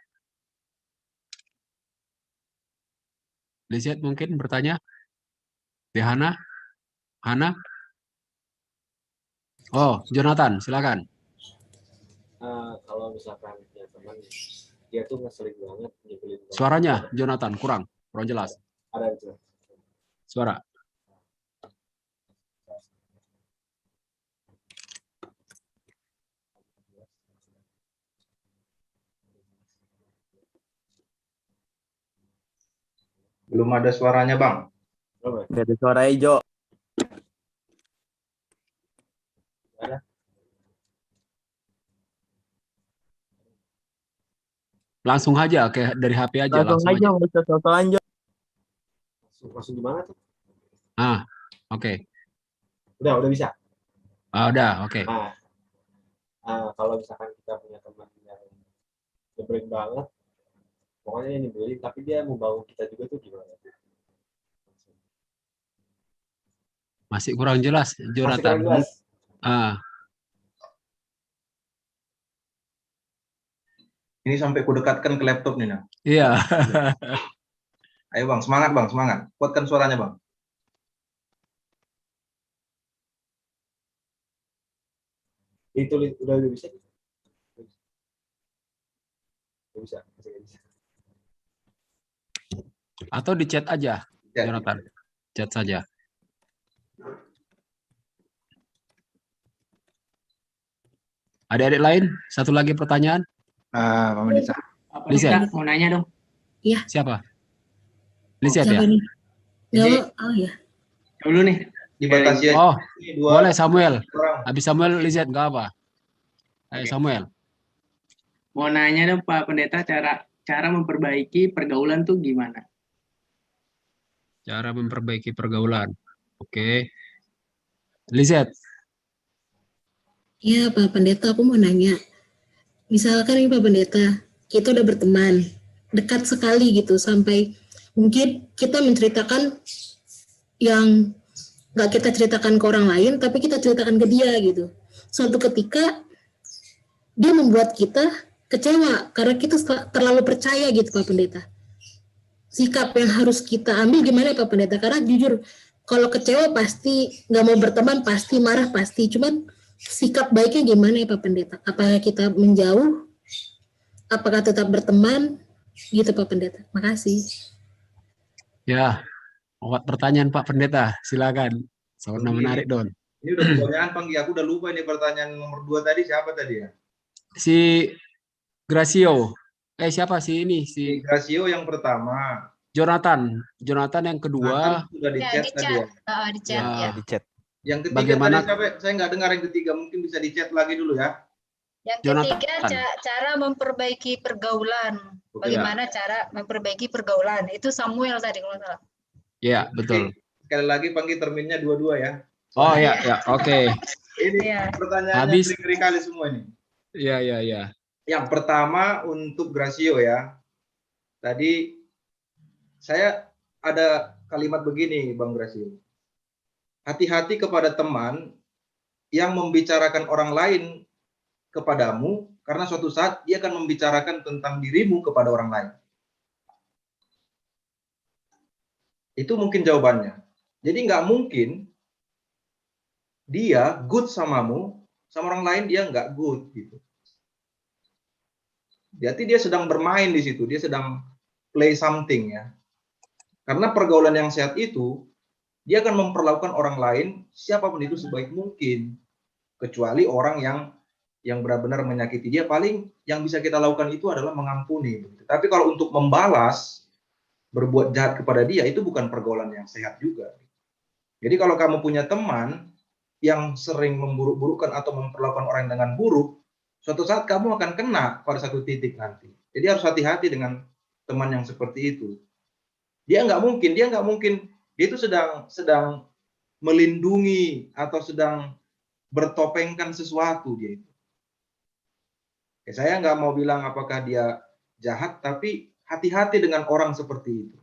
Lizet mungkin bertanya? Dehana? Hana? Oh, Jonathan, silakan. Kalau misalkan ya teman dia tuh ngeselin banget, nyebelin banget. Suaranya Jonathan kurang jelas. Ada itu. Suara. Belum ada suaranya, Bang. Nggak ada suara hijau. Langsung aja kayak dari HP aja. Langsung aja, nggak usah sosokan aja. Langsung gimana tuh? Oke. Udah bisa. Udah, oke. Kalau misalkan kita punya teman yang nyebelin banget, pokoknya yang nyebelin, tapi dia mau bangun kita juga tuh gimana? Masih kurang jelas, Masih Jonathan. kurang jelas. Ini sampai kudekatkan ke laptop nih, nah. Iya. Ayo Bang, semangat Bang, semangat. Kuatkan suaranya Bang. Itu udah bisa? Udah bisa, masih nggak bisa. Atau di chat aja, Ya. Jonathan. Chat saja. Adik-adik lain, satu lagi pertanyaan. Pak Pendeta. Apa Liset. Pendeta? Mau nanya dong. Siapa? Liset Siapa ya? nih? Jadi Oh ya. Dulu nih. dibatasi aja. Oh, Ini dua boleh Samuel. orang. Habis Samuel, Liset nggak apa. Ayo Oke. Samuel. Mau nanya dong Pak Pendeta, cara memperbaiki pergaulan tuh gimana? Cara memperbaiki pergaulan. Oke. Liset. Iya Pak Pendeta, aku mau nanya. Misalkan nih Pak Pendeta, kita udah berteman, dekat sekali gitu, sampai mungkin kita menceritakan yang nggak kita ceritakan ke orang lain, tapi kita ceritakan ke dia gitu. Suatu ketika, dia membuat kita kecewa, karena kita terlalu percaya gitu Pak Pendeta. Sikap yang harus kita ambil gimana Pak Pendeta? Karena jujur, kalau kecewa pasti, nggak mau berteman pasti, marah pasti, cuman sikap baiknya gimana ya Pak Pendeta? Apakah kita menjauh? Apakah tetap berteman? Gitu Pak Pendeta. Makasih. Ya, buat pertanyaan Pak Pendeta. Silakan. Sangat menarik, Don. Ini udah kebanyakan Panggi, aku udah lupa ini pertanyaan nomor 2 tadi siapa tadi ya? Si Gracio. Siapa sih ini? Si Gracio yang pertama. Jonathan. Jonathan yang kedua. Sudah di chat tadi ya. Di chat ya. Di chat. Yang ketiga Bagaimana? tadi siapa? Saya nggak dengar yang ketiga, mungkin bisa di chat lagi dulu ya. Yang Jonathan. ketiga cara memperbaiki pergaulan. Oke, Bagaimana cara memperbaiki pergaulan? Itu Samuel tadi kalau nggak salah. Ya, betul. Sekali lagi Panggi terminnya 22 ya. Oh ya, ya, oke. Ini Iya. pertanyaannya Habis. ngeri kali semua ini. Ya, ya, ya. Yang pertama untuk Gracio ya. Tadi saya ada kalimat begini Bang Gracio. Hati-hati kepada teman yang membicarakan orang lain kepadamu karena suatu saat dia akan membicarakan tentang dirimu kepada orang lain. Itu mungkin jawabannya. Jadi nggak mungkin dia good samamu, sama orang lain dia nggak good gitu. Berarti dia sedang bermain di situ, dia sedang play something ya. Karena pergaulan yang sehat itu, dia akan memperlakukan orang lain siapapun itu sebaik mungkin, kecuali orang yang benar-benar menyakiti dia. Paling yang bisa kita lakukan itu adalah mengampuni. Tapi kalau untuk membalas, berbuat jahat kepada dia, itu bukan pergaulan yang sehat juga. Jadi kalau kamu punya teman yang sering memburuk-burukkan atau memperlakukan orang dengan buruk, suatu saat kamu akan kena pada satu titik nanti. Jadi harus hati-hati dengan teman yang seperti itu. Dia nggak mungkin, dia itu sedang melindungi atau sedang bertopengkan sesuatu dia itu. Saya nggak mau bilang apakah dia jahat, tapi hati-hati dengan orang seperti itu.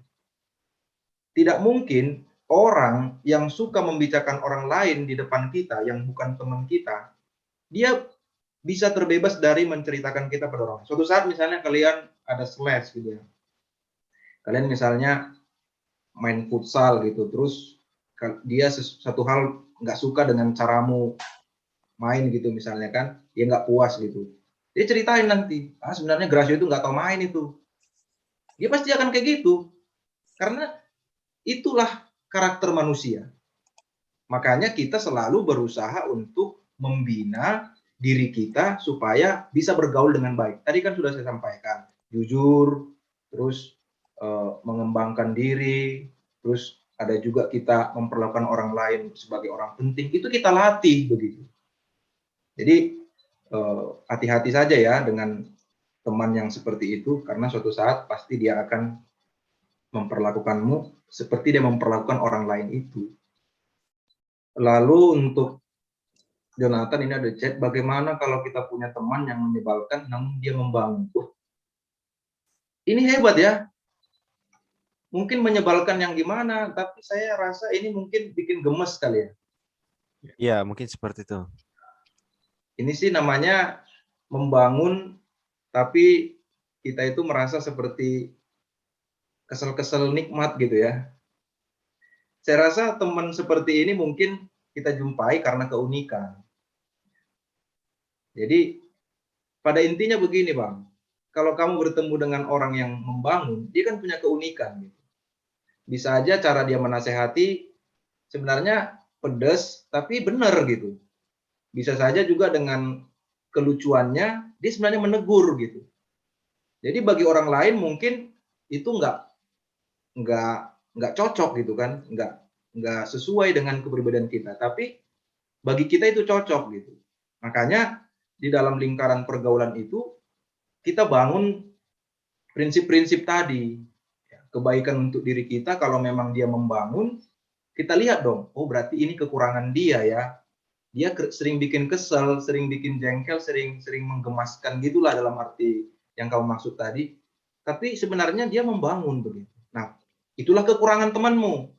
Tidak mungkin orang yang suka membicarakan orang lain di depan kita, yang bukan teman kita, dia bisa terbebas dari menceritakan kita pada orang. Suatu saat misalnya kalian ada slash gitu ya. Kalian misalnya main futsal gitu, terus dia satu hal nggak suka dengan caramu main gitu misalnya kan, dia nggak puas gitu. Dia ceritain nanti, sebenarnya Gracio itu nggak tahu main itu. Dia pasti akan kayak gitu. Karena itulah karakter manusia. Makanya kita selalu berusaha untuk membina diri kita supaya bisa bergaul dengan baik. Tadi kan sudah saya sampaikan, jujur, terus mengembangkan diri, terus ada juga kita memperlakukan orang lain sebagai orang penting. Itu kita latih begitu. Jadi hati-hati saja ya dengan teman yang seperti itu, karena suatu saat pasti dia akan memperlakukanmu seperti dia memperlakukan orang lain itu. Lalu untuk Jonathan ini ada chat, bagaimana kalau kita punya teman yang menyebalkan namun dia membangun. Ini hebat ya. Mungkin menyebalkan yang gimana, tapi saya rasa ini mungkin bikin gemes kali ya. Iya, mungkin seperti itu. Ini sih namanya membangun, tapi kita itu merasa seperti kesel-kesel nikmat gitu ya. Saya rasa teman seperti ini mungkin kita jumpai karena keunikan. Jadi pada intinya begini Bang, kalau kamu bertemu dengan orang yang membangun, dia kan punya keunikan gitu. Bisa aja cara dia menasehati sebenarnya pedas tapi benar gitu. Bisa saja juga dengan kelucuannya dia sebenarnya menegur gitu. Jadi bagi orang lain mungkin itu nggak cocok gitu kan, nggak sesuai dengan kepribadian kita. Tapi bagi kita itu cocok gitu. Makanya di dalam lingkaran pergaulan itu kita bangun prinsip-prinsip tadi. Kebaikan untuk diri kita, kalau memang dia membangun, kita lihat dong, oh berarti ini kekurangan dia ya. Dia sering bikin kesel, sering bikin jengkel, sering menggemaskan gitulah dalam arti yang kamu maksud tadi. Tapi sebenarnya dia membangun begitu. Nah, itulah kekurangan temanmu.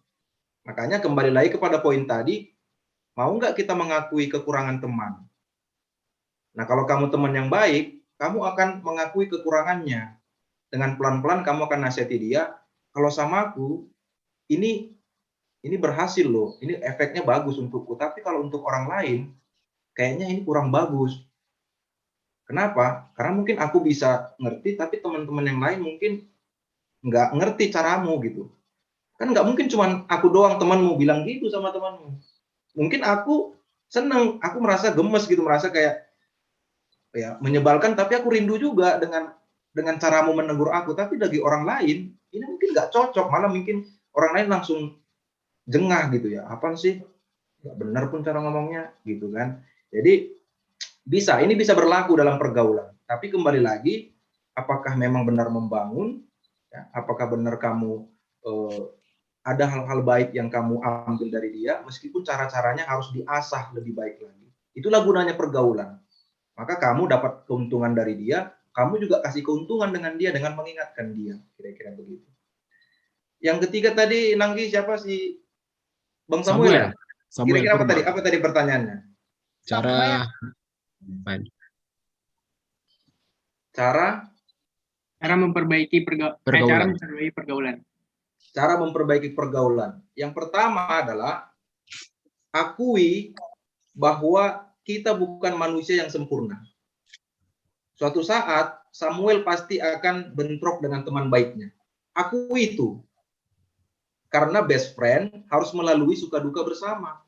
Makanya kembali lagi kepada poin tadi, mau nggak kita mengakui kekurangan teman? Nah, kalau kamu teman yang baik, kamu akan mengakui kekurangannya. Dengan pelan-pelan kamu akan nasihati dia, kalau sama aku, ini berhasil loh, ini efeknya bagus untukku. Tapi kalau untuk orang lain, kayaknya ini kurang bagus. Kenapa? Karena mungkin aku bisa ngerti, tapi teman-teman yang lain mungkin nggak ngerti caramu gitu. Kan nggak mungkin cuma aku doang temanmu bilang gitu sama temanmu. Mungkin aku seneng, aku merasa gemes gitu, merasa kayak ya menyebalkan, tapi aku rindu juga dengan caramu menegur aku. Tapi bagi orang lain, ini mungkin nggak cocok, malah mungkin orang lain langsung jengah gitu ya, apaan sih, nggak benar pun cara ngomongnya gitu kan. Jadi ini bisa berlaku dalam pergaulan, tapi kembali lagi apakah memang benar membangun ya, apakah benar kamu ada hal-hal baik yang kamu ambil dari dia, meskipun cara-caranya harus diasah lebih baik lagi. Itulah gunanya pergaulan. Maka kamu dapat keuntungan dari dia, kamu juga kasih keuntungan dengan dia dengan mengingatkan dia, kira-kira begitu. Yang ketiga tadi Nanggi siapa sih? Bang Samuel. Kira-kira apa tadi? Apa tadi pertanyaannya? Cara memperbaiki pergaulan. Cara memperbaiki pergaulan. Yang pertama adalah akui bahwa kita bukan manusia yang sempurna. Suatu saat Samuel pasti akan bentrok dengan teman baiknya. Akui itu. Karena best friend harus melalui suka duka bersama.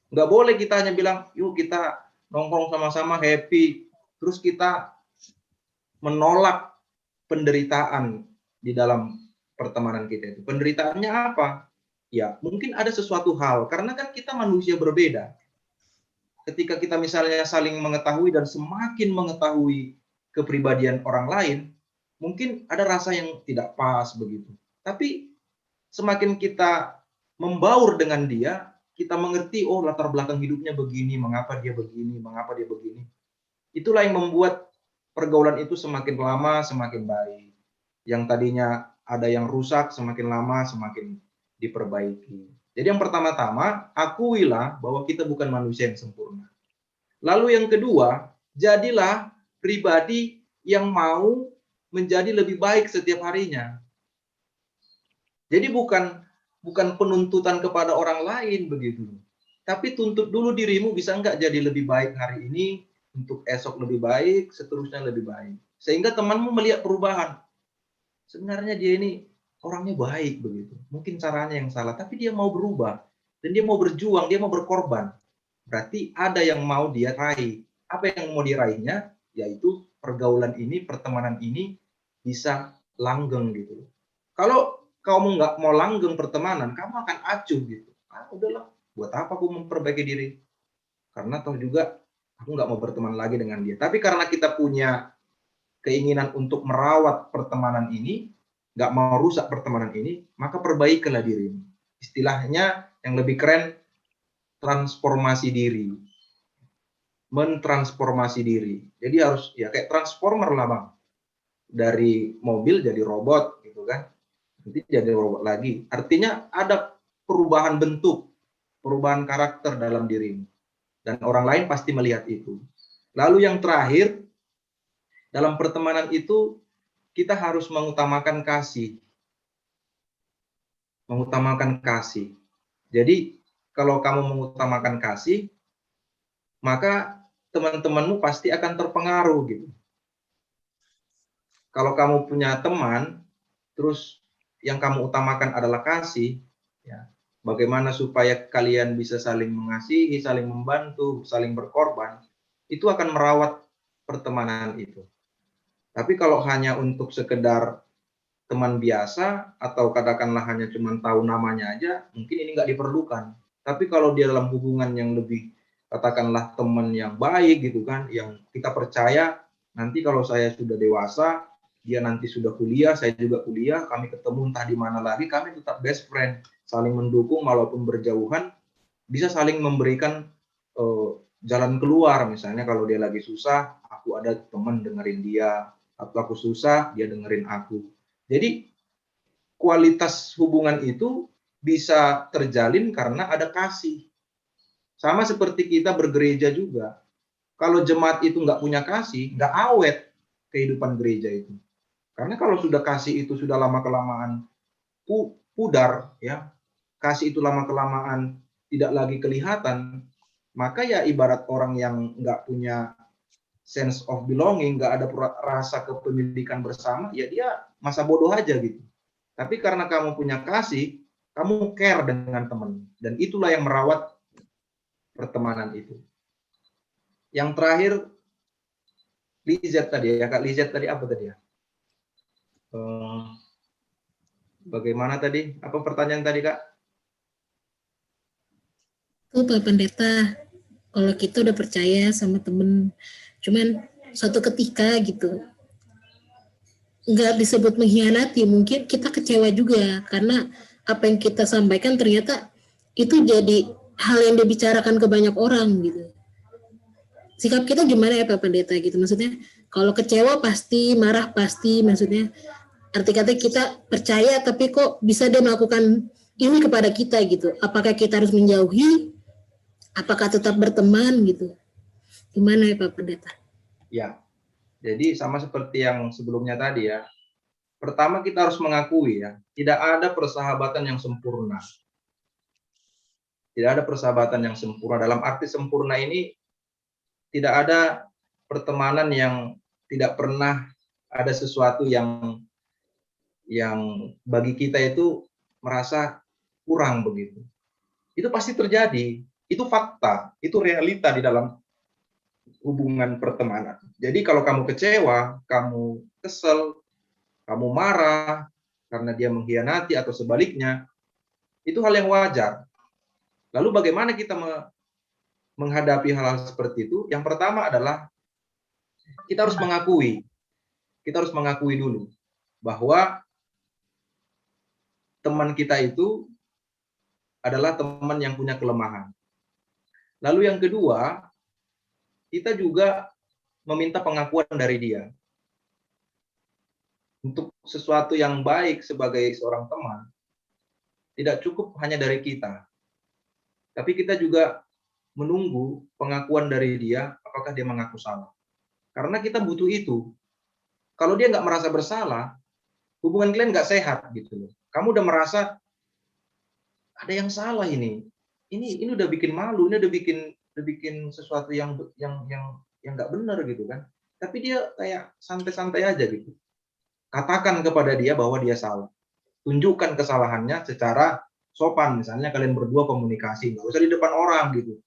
Nggak boleh kita hanya bilang, yuk kita nongkrong sama-sama happy, terus kita menolak penderitaan di dalam pertemanan kita itu. Penderitaannya apa? Ya, mungkin ada sesuatu hal, karena kan kita manusia berbeda. Ketika kita misalnya saling mengetahui dan semakin mengetahui kepribadian orang lain, mungkin ada rasa yang tidak pas begitu. Tapi semakin kita membaur dengan dia, kita mengerti, oh latar belakang hidupnya begini, mengapa dia begini, mengapa dia begini. Itulah yang membuat pergaulan itu semakin lama semakin baik. Yang tadinya ada yang rusak, semakin lama semakin diperbaiki. Jadi yang pertama-tama, akuilah bahwa kita bukan manusia yang sempurna. Lalu yang kedua, jadilah pribadi yang mau menjadi lebih baik setiap harinya. Jadi bukan penuntutan kepada orang lain begitu. Tapi tuntut dulu dirimu, bisa enggak jadi lebih baik hari ini, untuk esok lebih baik, seterusnya lebih baik. Sehingga temanmu melihat perubahan. Sebenarnya dia ini orangnya baik begitu. Mungkin caranya yang salah, tapi dia mau berubah. Dan dia mau berjuang, dia mau berkorban. Berarti ada yang mau dia raih. Apa yang mau diraihnya? Yaitu pergaulan ini, pertemanan ini bisa langgeng gitu. Kalau kamu nggak mau langgeng pertemanan, kamu akan acuh gitu. Udahlah, buat apa aku memperbaiki diri? Karena toh juga aku nggak mau berteman lagi dengan dia. Tapi karena kita punya keinginan untuk merawat pertemanan ini, nggak mau rusak pertemanan ini, maka perbaikilah dirimu. Istilahnya yang lebih keren, transformasi diri. mentransformasi diri. Jadi harus ya kayak transformer lah Bang. Dari mobil jadi robot gitu kan. Nanti jadi robot lagi. Artinya ada perubahan bentuk, perubahan karakter dalam dirimu. Dan orang lain pasti melihat itu. Lalu yang terakhir, dalam pertemanan itu kita harus mengutamakan kasih. Mengutamakan kasih. Jadi kalau kamu mengutamakan kasih, maka teman-temanmu pasti akan terpengaruh gitu. Kalau kamu punya teman, terus yang kamu utamakan adalah kasih, ya, bagaimana supaya kalian bisa saling mengasihi, saling membantu, saling berkorban, itu akan merawat pertemanan itu. Tapi kalau hanya untuk sekedar teman biasa, atau katakanlah hanya cuma tahu namanya aja, mungkin ini nggak diperlukan. Tapi kalau dia dalam hubungan yang lebih, katakanlah teman yang baik gitu kan, yang kita percaya, nanti kalau saya sudah dewasa, dia nanti sudah kuliah, saya juga kuliah, kami ketemu entah di mana lagi, kami tetap best friend, saling mendukung walaupun berjauhan, bisa saling memberikan jalan keluar. Misalnya kalau dia lagi susah, aku ada teman dengerin dia, atau aku susah, dia dengerin aku. Jadi kualitas hubungan itu bisa terjalin karena ada kasih. Sama seperti kita bergereja juga. Kalau jemaat itu nggak punya kasih, nggak awet kehidupan gereja itu. Karena kalau sudah kasih itu sudah lama-kelamaan pudar, ya, kasih itu lama-kelamaan tidak lagi kelihatan, maka ya ibarat orang yang nggak punya sense of belonging, nggak ada rasa kepemilikan bersama, ya dia masa bodoh aja gitu. Tapi karena kamu punya kasih, kamu care dengan teman, dan itulah yang merawat pertemanan itu. Yang terakhir, Lizet tadi ya, Kak Lizet tadi apa tadi ya? Bagaimana tadi? Apa pertanyaan tadi, Kak? Tuh Pak Pendeta, kalau kita udah percaya sama temen, cuman suatu ketika gitu, nggak disebut mengkhianati, mungkin kita kecewa juga, karena apa yang kita sampaikan ternyata itu jadi hal yang dibicarakan ke banyak orang gitu. Sikap kita gimana ya Pak Pendeta gitu, maksudnya kalau kecewa pasti, marah pasti, maksudnya arti kata kita percaya tapi kok bisa dia melakukan ini kepada kita gitu. Apakah kita harus menjauhi? Apakah tetap berteman gitu? Gimana ya Pak Pendeta? Ya, jadi sama seperti yang sebelumnya tadi ya. Pertama kita harus mengakui ya, tidak ada persahabatan yang sempurna. Tidak ada persahabatan yang sempurna. Dalam arti sempurna ini, tidak ada pertemanan yang tidak pernah ada sesuatu yang bagi kita itu merasa kurang begitu. Itu pasti terjadi, itu fakta, itu realita di dalam hubungan pertemanan. Jadi kalau kamu kecewa, kamu kesel, kamu marah karena dia mengkhianati atau sebaliknya, itu hal yang wajar. Lalu bagaimana kita menghadapi hal-hal seperti itu? Yang pertama adalah kita harus mengakui. Kita harus mengakui dulu bahwa teman kita itu adalah teman yang punya kelemahan. Lalu yang kedua, kita juga meminta pengakuan dari dia. Untuk sesuatu yang baik sebagai seorang teman, tidak cukup hanya dari kita. Tapi kita juga menunggu pengakuan dari dia, apakah dia mengaku salah. Karena kita butuh itu. Kalau dia nggak merasa bersalah, hubungan kalian nggak sehat gitu loh. Kamu udah merasa ada yang salah ini udah bikin malu, ini udah bikin sesuatu yang nggak benar gitu kan. Tapi dia kayak santai-santai aja gitu. Katakan kepada dia bahwa dia salah. Tunjukkan kesalahannya secara sopan. Misalnya kalian berdua komunikasi, nggak usah di depan orang gitu.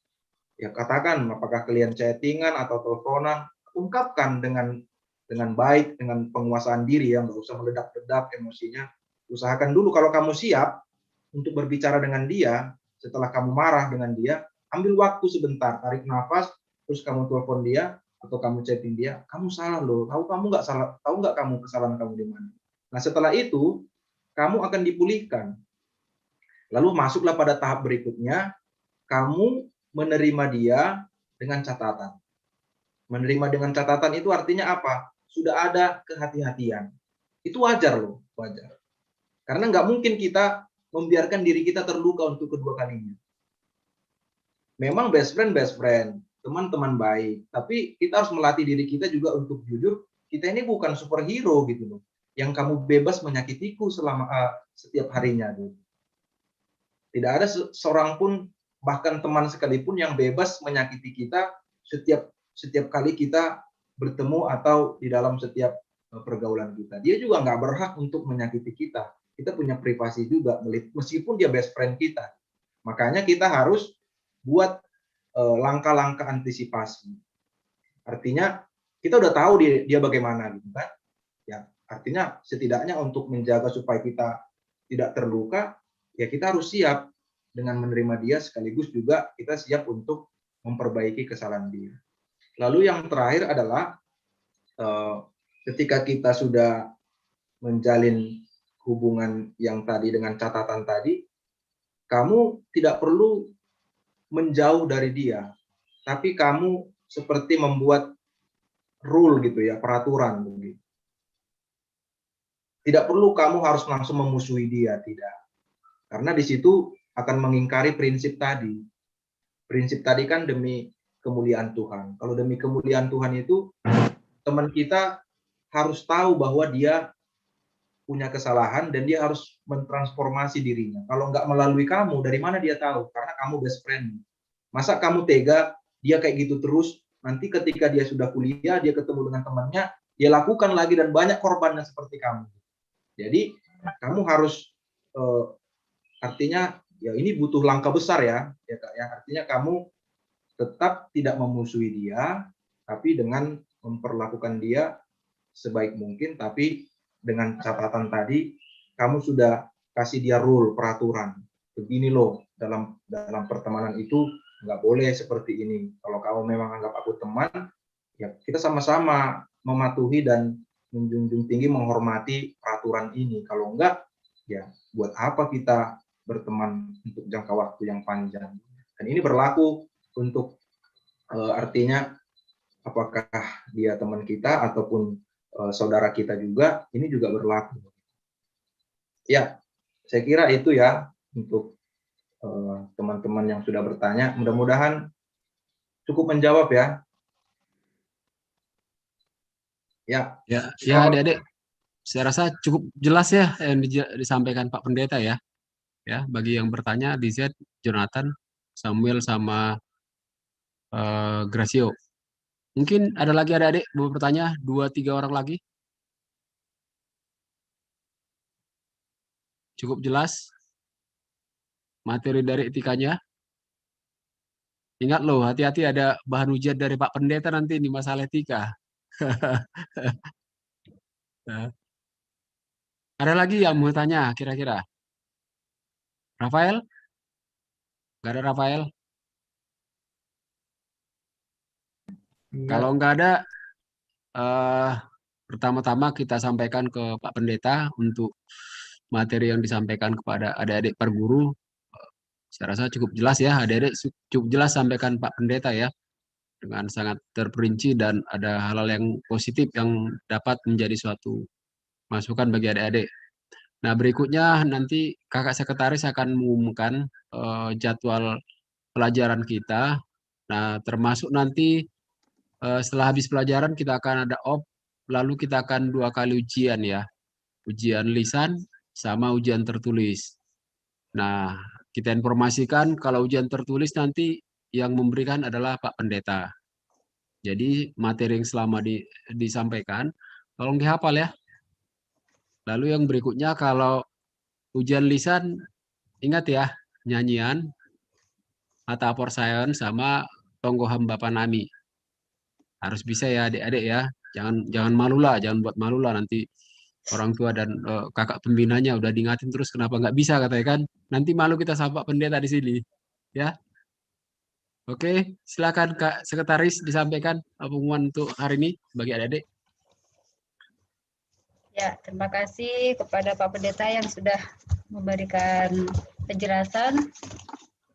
Ya katakan apakah kalian chattingan atau teleponan, ungkapkan dengan baik, dengan penguasaan diri, yang nggak usah meledak-ledak emosinya. Usahakan dulu kalau kamu siap untuk berbicara dengan dia, setelah kamu marah dengan dia, ambil waktu sebentar, tarik nafas, terus kamu telepon dia atau kamu chatting dia, kamu salah loh, kamu nggak salah, tahu nggak kamu kesalahan kamu di mana. Nah setelah itu kamu akan dipulihkan. Lalu masuklah pada tahap berikutnya, kamu menerima dia dengan catatan. Menerima dengan catatan itu artinya apa? Sudah ada kehati-hatian. Itu wajar loh, wajar. Karena nggak mungkin kita membiarkan diri kita terluka untuk kedua kalinya. Memang best friend, teman-teman baik. Tapi kita harus melatih diri kita juga untuk jujur. Kita ini bukan superhero gitu loh. Yang kamu bebas menyakitiku selama setiap harinya. Gitu. Tidak ada seorang pun, bahkan teman sekalipun yang bebas menyakiti kita setiap kali kita bertemu atau di dalam setiap pergaulan kita. Dia juga nggak berhak untuk menyakiti kita. Kita punya privasi juga, meskipun dia best friend kita. Makanya kita harus buat langkah-langkah antisipasi. Artinya kita udah tahu dia bagaimana gitu kan. Ya, artinya setidaknya untuk menjaga supaya kita tidak terluka, ya kita harus siap dengan menerima dia, sekaligus juga kita siap untuk memperbaiki kesalahan dia. Lalu yang terakhir adalah ketika kita sudah menjalin hubungan yang tadi dengan catatan tadi, kamu tidak perlu menjauh dari dia, tapi kamu seperti membuat rule gitu ya, peraturan begitu. Tidak perlu kamu harus langsung memusuhi dia, tidak. Karena di situ akan mengingkari prinsip tadi. Prinsip tadi kan demi kemuliaan Tuhan. Kalau demi kemuliaan Tuhan itu, teman kita harus tahu bahwa dia punya kesalahan dan dia harus mentransformasi dirinya. Kalau nggak melalui kamu, dari mana dia tahu? Karena kamu best friend. Masa kamu tega, dia kayak gitu terus, nanti ketika dia sudah kuliah, dia ketemu dengan temannya, dia lakukan lagi dan banyak korbannya seperti kamu. Jadi kamu harus artinya ya ini butuh langkah besar ya Kak ya. Artinya kamu tetap tidak memusuhi dia, tapi dengan memperlakukan dia sebaik mungkin, tapi dengan catatan tadi kamu sudah kasih dia rule, peraturan. Begini loh, dalam pertemanan itu nggak boleh seperti ini. Kalau kamu memang anggap aku teman, ya kita sama-sama mematuhi dan menjunjung tinggi menghormati peraturan ini. Kalau enggak, ya buat apa kita berteman untuk jangka waktu yang panjang. Dan ini berlaku untuk artinya apakah dia teman kita ataupun saudara kita juga, ini juga berlaku. Ya, saya kira itu ya untuk teman-teman yang sudah bertanya. Mudah-mudahan cukup menjawab ya. Ya, adik-adik. Saya rasa cukup jelas ya yang disampaikan Pak Pendeta ya. Ya, bagi yang bertanya, Dizet, Jonathan, Samuel sama Gracio. Mungkin ada lagi adik-adik mau bertanya, 2-3 orang lagi. Cukup jelas materi dari etikanya. Ingat loh, hati-hati ada bahan ujian dari Pak Pendeta nanti di masalah etika. Nah. Ada lagi yang mau tanya kira-kira? Rafael? Nggak ada Rafael? Kalau nggak ada, pertama-tama kita sampaikan ke Pak Pendeta untuk materi yang disampaikan kepada adik-adik perguru. Saya rasa cukup jelas ya, adik-adik cukup jelas sampaikan Pak Pendeta ya, dengan sangat terperinci dan ada hal-hal yang positif yang dapat menjadi suatu masukan bagi adik-adik. Nah, berikutnya nanti kakak sekretaris akan mengumumkan jadwal pelajaran kita. Nah, termasuk nanti setelah habis pelajaran kita akan ada off, lalu kita akan 2 kali ujian ya. Ujian lisan sama ujian tertulis. Nah, kita informasikan kalau ujian tertulis nanti yang memberikan adalah Pak Pendeta. Jadi materi yang selama disampaikan, tolong dihafal ya. Lalu yang berikutnya kalau ujian lisan, ingat ya, nyanyian, Mata Porsayon sama Tonggoham Bapak Nami. Harus bisa ya adik-adik ya. Jangan malu lah, jangan buat malu lah nanti orang tua dan kakak pembinanya udah diingatin terus kenapa nggak bisa katanya kan. Nanti malu kita sama Pak Pendeta di sini. Ya. Oke, silakan Kak Sekretaris disampaikan pengumuman untuk hari ini bagi adik-adik. Ya, terima kasih kepada Pak Pendeta yang sudah memberikan penjelasan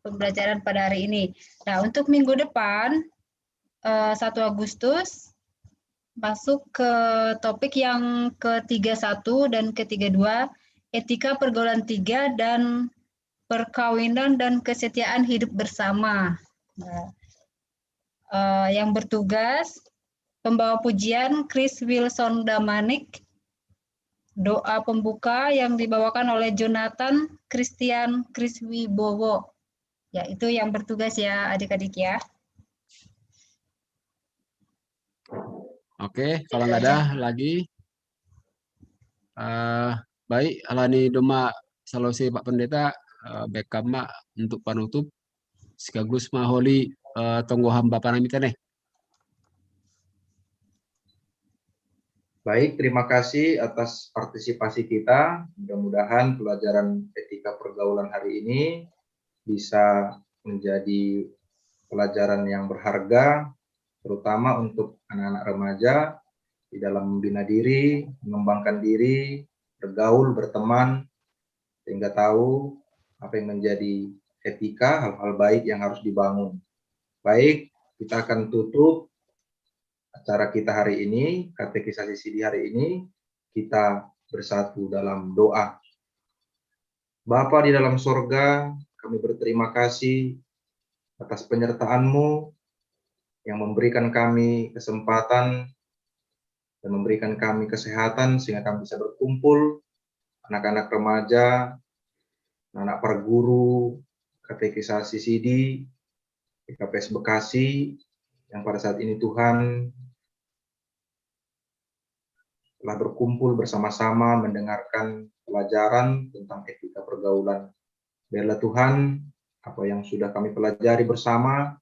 pembelajaran pada hari ini. Nah, untuk minggu depan 1 Agustus, masuk ke topik yang ke-31 dan ke-32, etika pergaulan 3 dan perkawinan dan kesetiaan hidup bersama. Nah, yang bertugas pembawa pujian Chris Wilson Damanik, doa pembuka yang dibawakan oleh Jonathan Christian Kriswibowo. Ya, itu yang bertugas ya adik-adik ya. Oke, kalau nggak ada lagi, baik, alani doma salosi Pak Pendeta, bekama untuk penutup, sekaligus maholi tonggo hamba panami teneh. Baik, terima kasih atas partisipasi kita. Mudah-mudahan pelajaran etika pergaulan hari ini bisa menjadi pelajaran yang berharga, terutama untuk anak-anak remaja di dalam membina diri, mengembangkan diri, bergaul, berteman, sehingga tahu apa yang menjadi etika, hal-hal baik yang harus dibangun. Baik, kita akan tutup acara kita hari ini, katekisasi CD hari ini, kita bersatu dalam doa. Bapa di dalam sorga, kami berterima kasih atas penyertaan-Mu yang memberikan kami kesempatan dan memberikan kami kesehatan sehingga kami bisa berkumpul, anak-anak remaja, anak perguru, katekisasi CD, PKPS Bekasi, yang pada saat ini Tuhan telah berkumpul bersama-sama mendengarkan pelajaran tentang etika pergaulan. Biarlah Tuhan, apa yang sudah kami pelajari bersama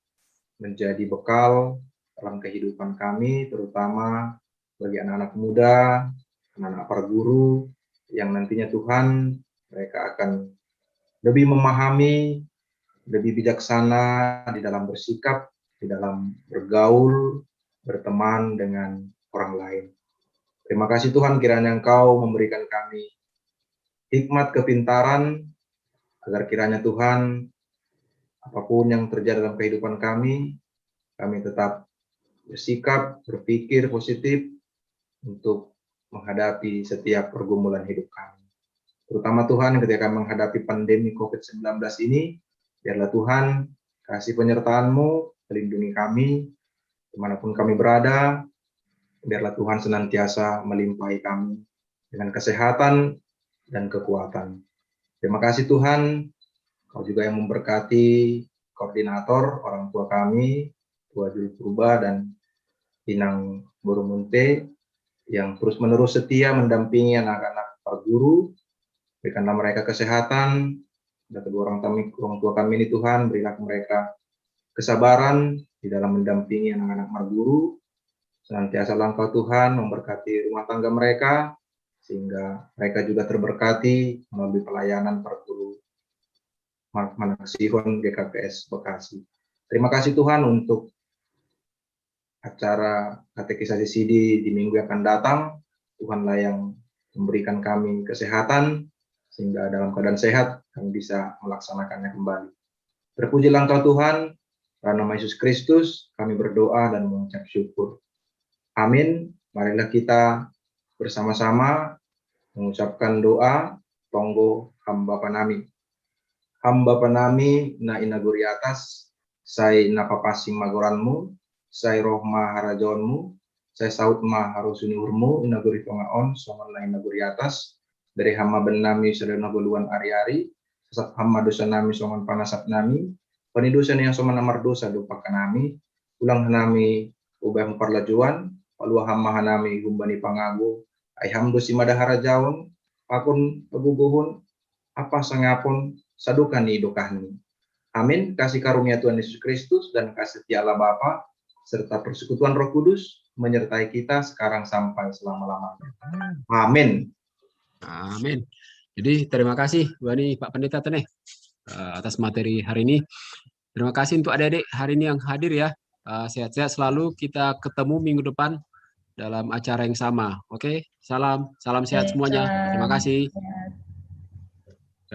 menjadi bekal dalam kehidupan kami, terutama bagi anak-anak muda, anak-anak para guru, yang nantinya Tuhan, mereka akan lebih memahami, lebih bijaksana di dalam bersikap, di dalam bergaul, berteman dengan orang lain. Terima kasih Tuhan, kiranya Engkau memberikan kami hikmat kepintaran, agar kiranya Tuhan, apapun yang terjadi dalam kehidupan kami tetap bersikap, berpikir positif untuk menghadapi setiap pergumulan hidup kami. Terutama Tuhan ketika menghadapi pandemi COVID-19 ini, biarlah Tuhan kasih penyertaan-Mu, melindungi kami, dimanapun kami berada, biarlah Tuhan senantiasa melimpahi kami dengan kesehatan dan kekuatan. Terima kasih Tuhan, Kau juga yang memberkati koordinator, orang tua kami, Tua Jul Purba dan Inang Borumunte, yang terus-menerus setia mendampingi anak-anak para guru. Berikanlah mereka kesehatan, dan kedua orang tua kami ini Tuhan, berilah mereka kesabaran di dalam mendampingi anak-anak para guru. Senantiasa Engkau Tuhan memberkati rumah tangga mereka, sehingga mereka juga terberkati melalui pelayanan para guru Manasihon GKPS Bekasi. Terima kasih Tuhan untuk acara katekisasi CD di minggu yang akan datang. Tuhanlah yang memberikan kami kesehatan, sehingga dalam keadaan sehat kami bisa melaksanakannya kembali. Terpujilah Engkau Tuhan, dalam nama Yesus Kristus kami berdoa dan mengucap syukur. Amin. Marilah kita bersama-sama mengucapkan doa tonggo hamba panami. Hamba panami na inaguri atas, say napapasing magoranmu, say rohma harajonmu, say saut ma harusuni urmu, inaguri tongaon, songon na inaguri atas, dari hamba benami sedana buluan ari-ari, sesat hamba dosa nami songon panasap nami, panidosa yang songon namar dosa dupakan nami, ulang nami ubah memperlajuan, palua hamba hanami gumbani pangagu, ay hamdo si madahara jawon, pakun peguguhun, apa sangapun sadukan ni idukahni. Amin. Kasih karunia Tuhan Yesus Kristus dan kasih setia Allah Bapa serta persekutuan Roh Kudus menyertai kita sekarang sampai selama-lamanya. Amin. Amin. Jadi terima kasih Wani Pak Pendeta Teneh atas materi hari ini. Terima kasih untuk adik-adik hari ini yang hadir ya. Sehat-sehat selalu. Kita ketemu minggu depan dalam acara yang sama. Oke, salam sehat semuanya. Terima kasih.